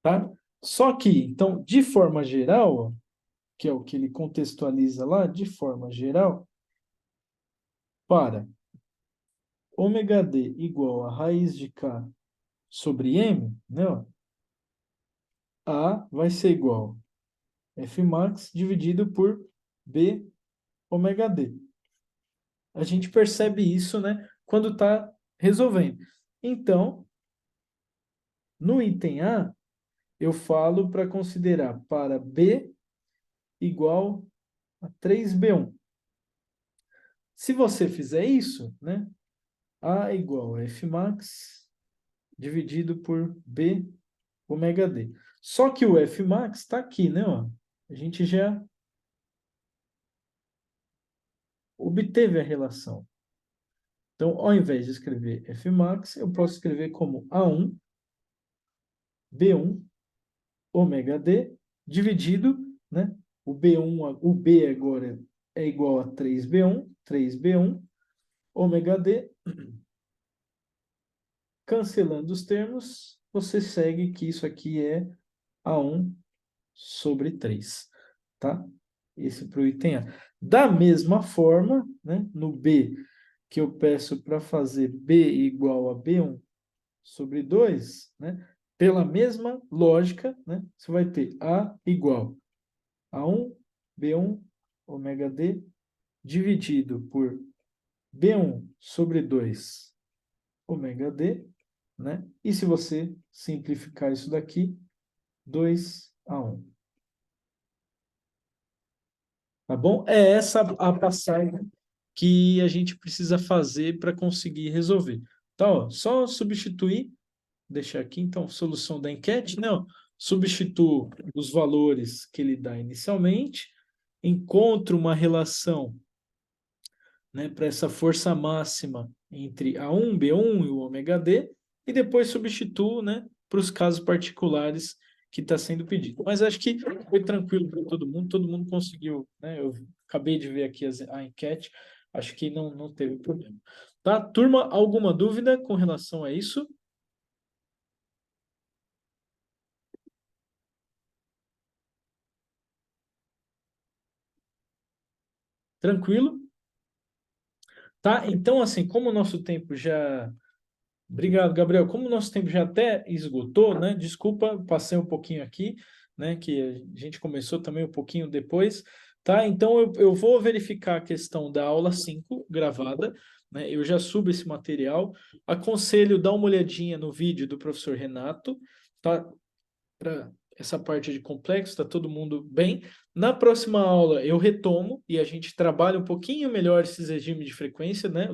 Tá? Só que, então, de forma geral, ó, que é o que ele contextualiza lá, de forma geral, para ômega D igual a raiz de K sobre M, né? Ó, A vai ser igual a F max dividido por B ômega D. A gente percebe isso, né, quando está resolvendo. Então, no item A, eu falo para considerar para B igual a 3B1. Se você fizer isso, né, A igual a F max dividido por B ômega D. Só que o F max está aqui, né? Ó. A gente já obteve a relação. Então, ao invés de escrever F max, eu posso escrever como A1 B1 ômega D dividido, né? O B agora é igual a 3B1 ômega D. Cancelando os termos, você segue que isso aqui é A1 sobre 3, tá? Esse para o item A. Da mesma forma, né, no B, que eu peço para fazer B igual a B1 sobre 2, né, pela mesma lógica, né, você vai ter A igual a1, B1, ômega D, dividido por B1 sobre 2, ômega D, né? E se você simplificar isso daqui, 2/1. Tá bom? É essa a passagem que a gente precisa fazer para conseguir resolver. Tá, ó, só substituir, deixar aqui, então, solução da enquete, né? Ó, substituo os valores que ele dá inicialmente, encontro uma relação, né, para essa força máxima entre A1, B1 e o ômega D, e depois substituo, né, para os casos particulares que está sendo pedido. Mas acho que foi tranquilo para todo mundo conseguiu, né? Eu acabei de ver aqui a enquete, acho que não teve problema. Tá? Turma, alguma dúvida com relação a isso? Tranquilo? Tá? Então, assim, como o nosso tempo já. Obrigado, Gabriel. Como o nosso tempo já até esgotou, né? Desculpa, passei um pouquinho aqui, né? Que a gente começou também um pouquinho depois, tá? Então eu vou verificar a questão da aula 5 gravada, né? Eu já subo esse material. Aconselho dar uma olhadinha no vídeo do professor Renato, tá? Para essa parte de complexo, está todo mundo bem. Na próxima aula eu retomo e a gente trabalha um pouquinho melhor esses regimes de frequência, né?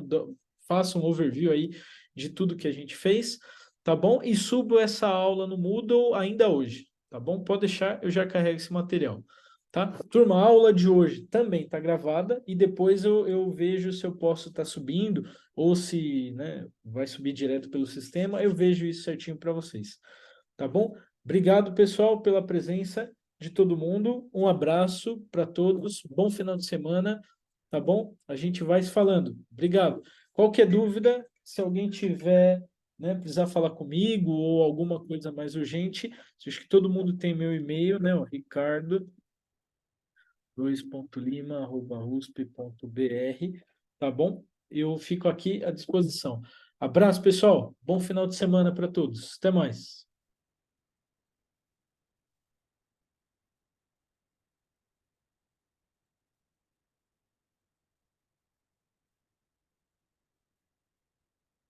Faço um overview aí de tudo que a gente fez, tá bom? E subo essa aula no Moodle ainda hoje, tá bom? Pode deixar, eu já carrego esse material. Tá? Turma, a aula de hoje também está gravada e depois eu vejo se eu posso estar subindo ou se, né, vai subir direto pelo sistema, eu vejo isso certinho para vocês. Tá bom? Obrigado, pessoal, pela presença de todo mundo. Um abraço para todos. Bom final de semana, tá bom? A gente vai se falando. Obrigado. Qualquer dúvida, se alguém tiver, né, precisar falar comigo ou alguma coisa mais urgente, acho que todo mundo tem meu e-mail, né? O Ricardo 2.lima@usp.br, tá bom? Eu fico aqui à disposição. Abraço, pessoal. Bom final de semana para todos. Até mais.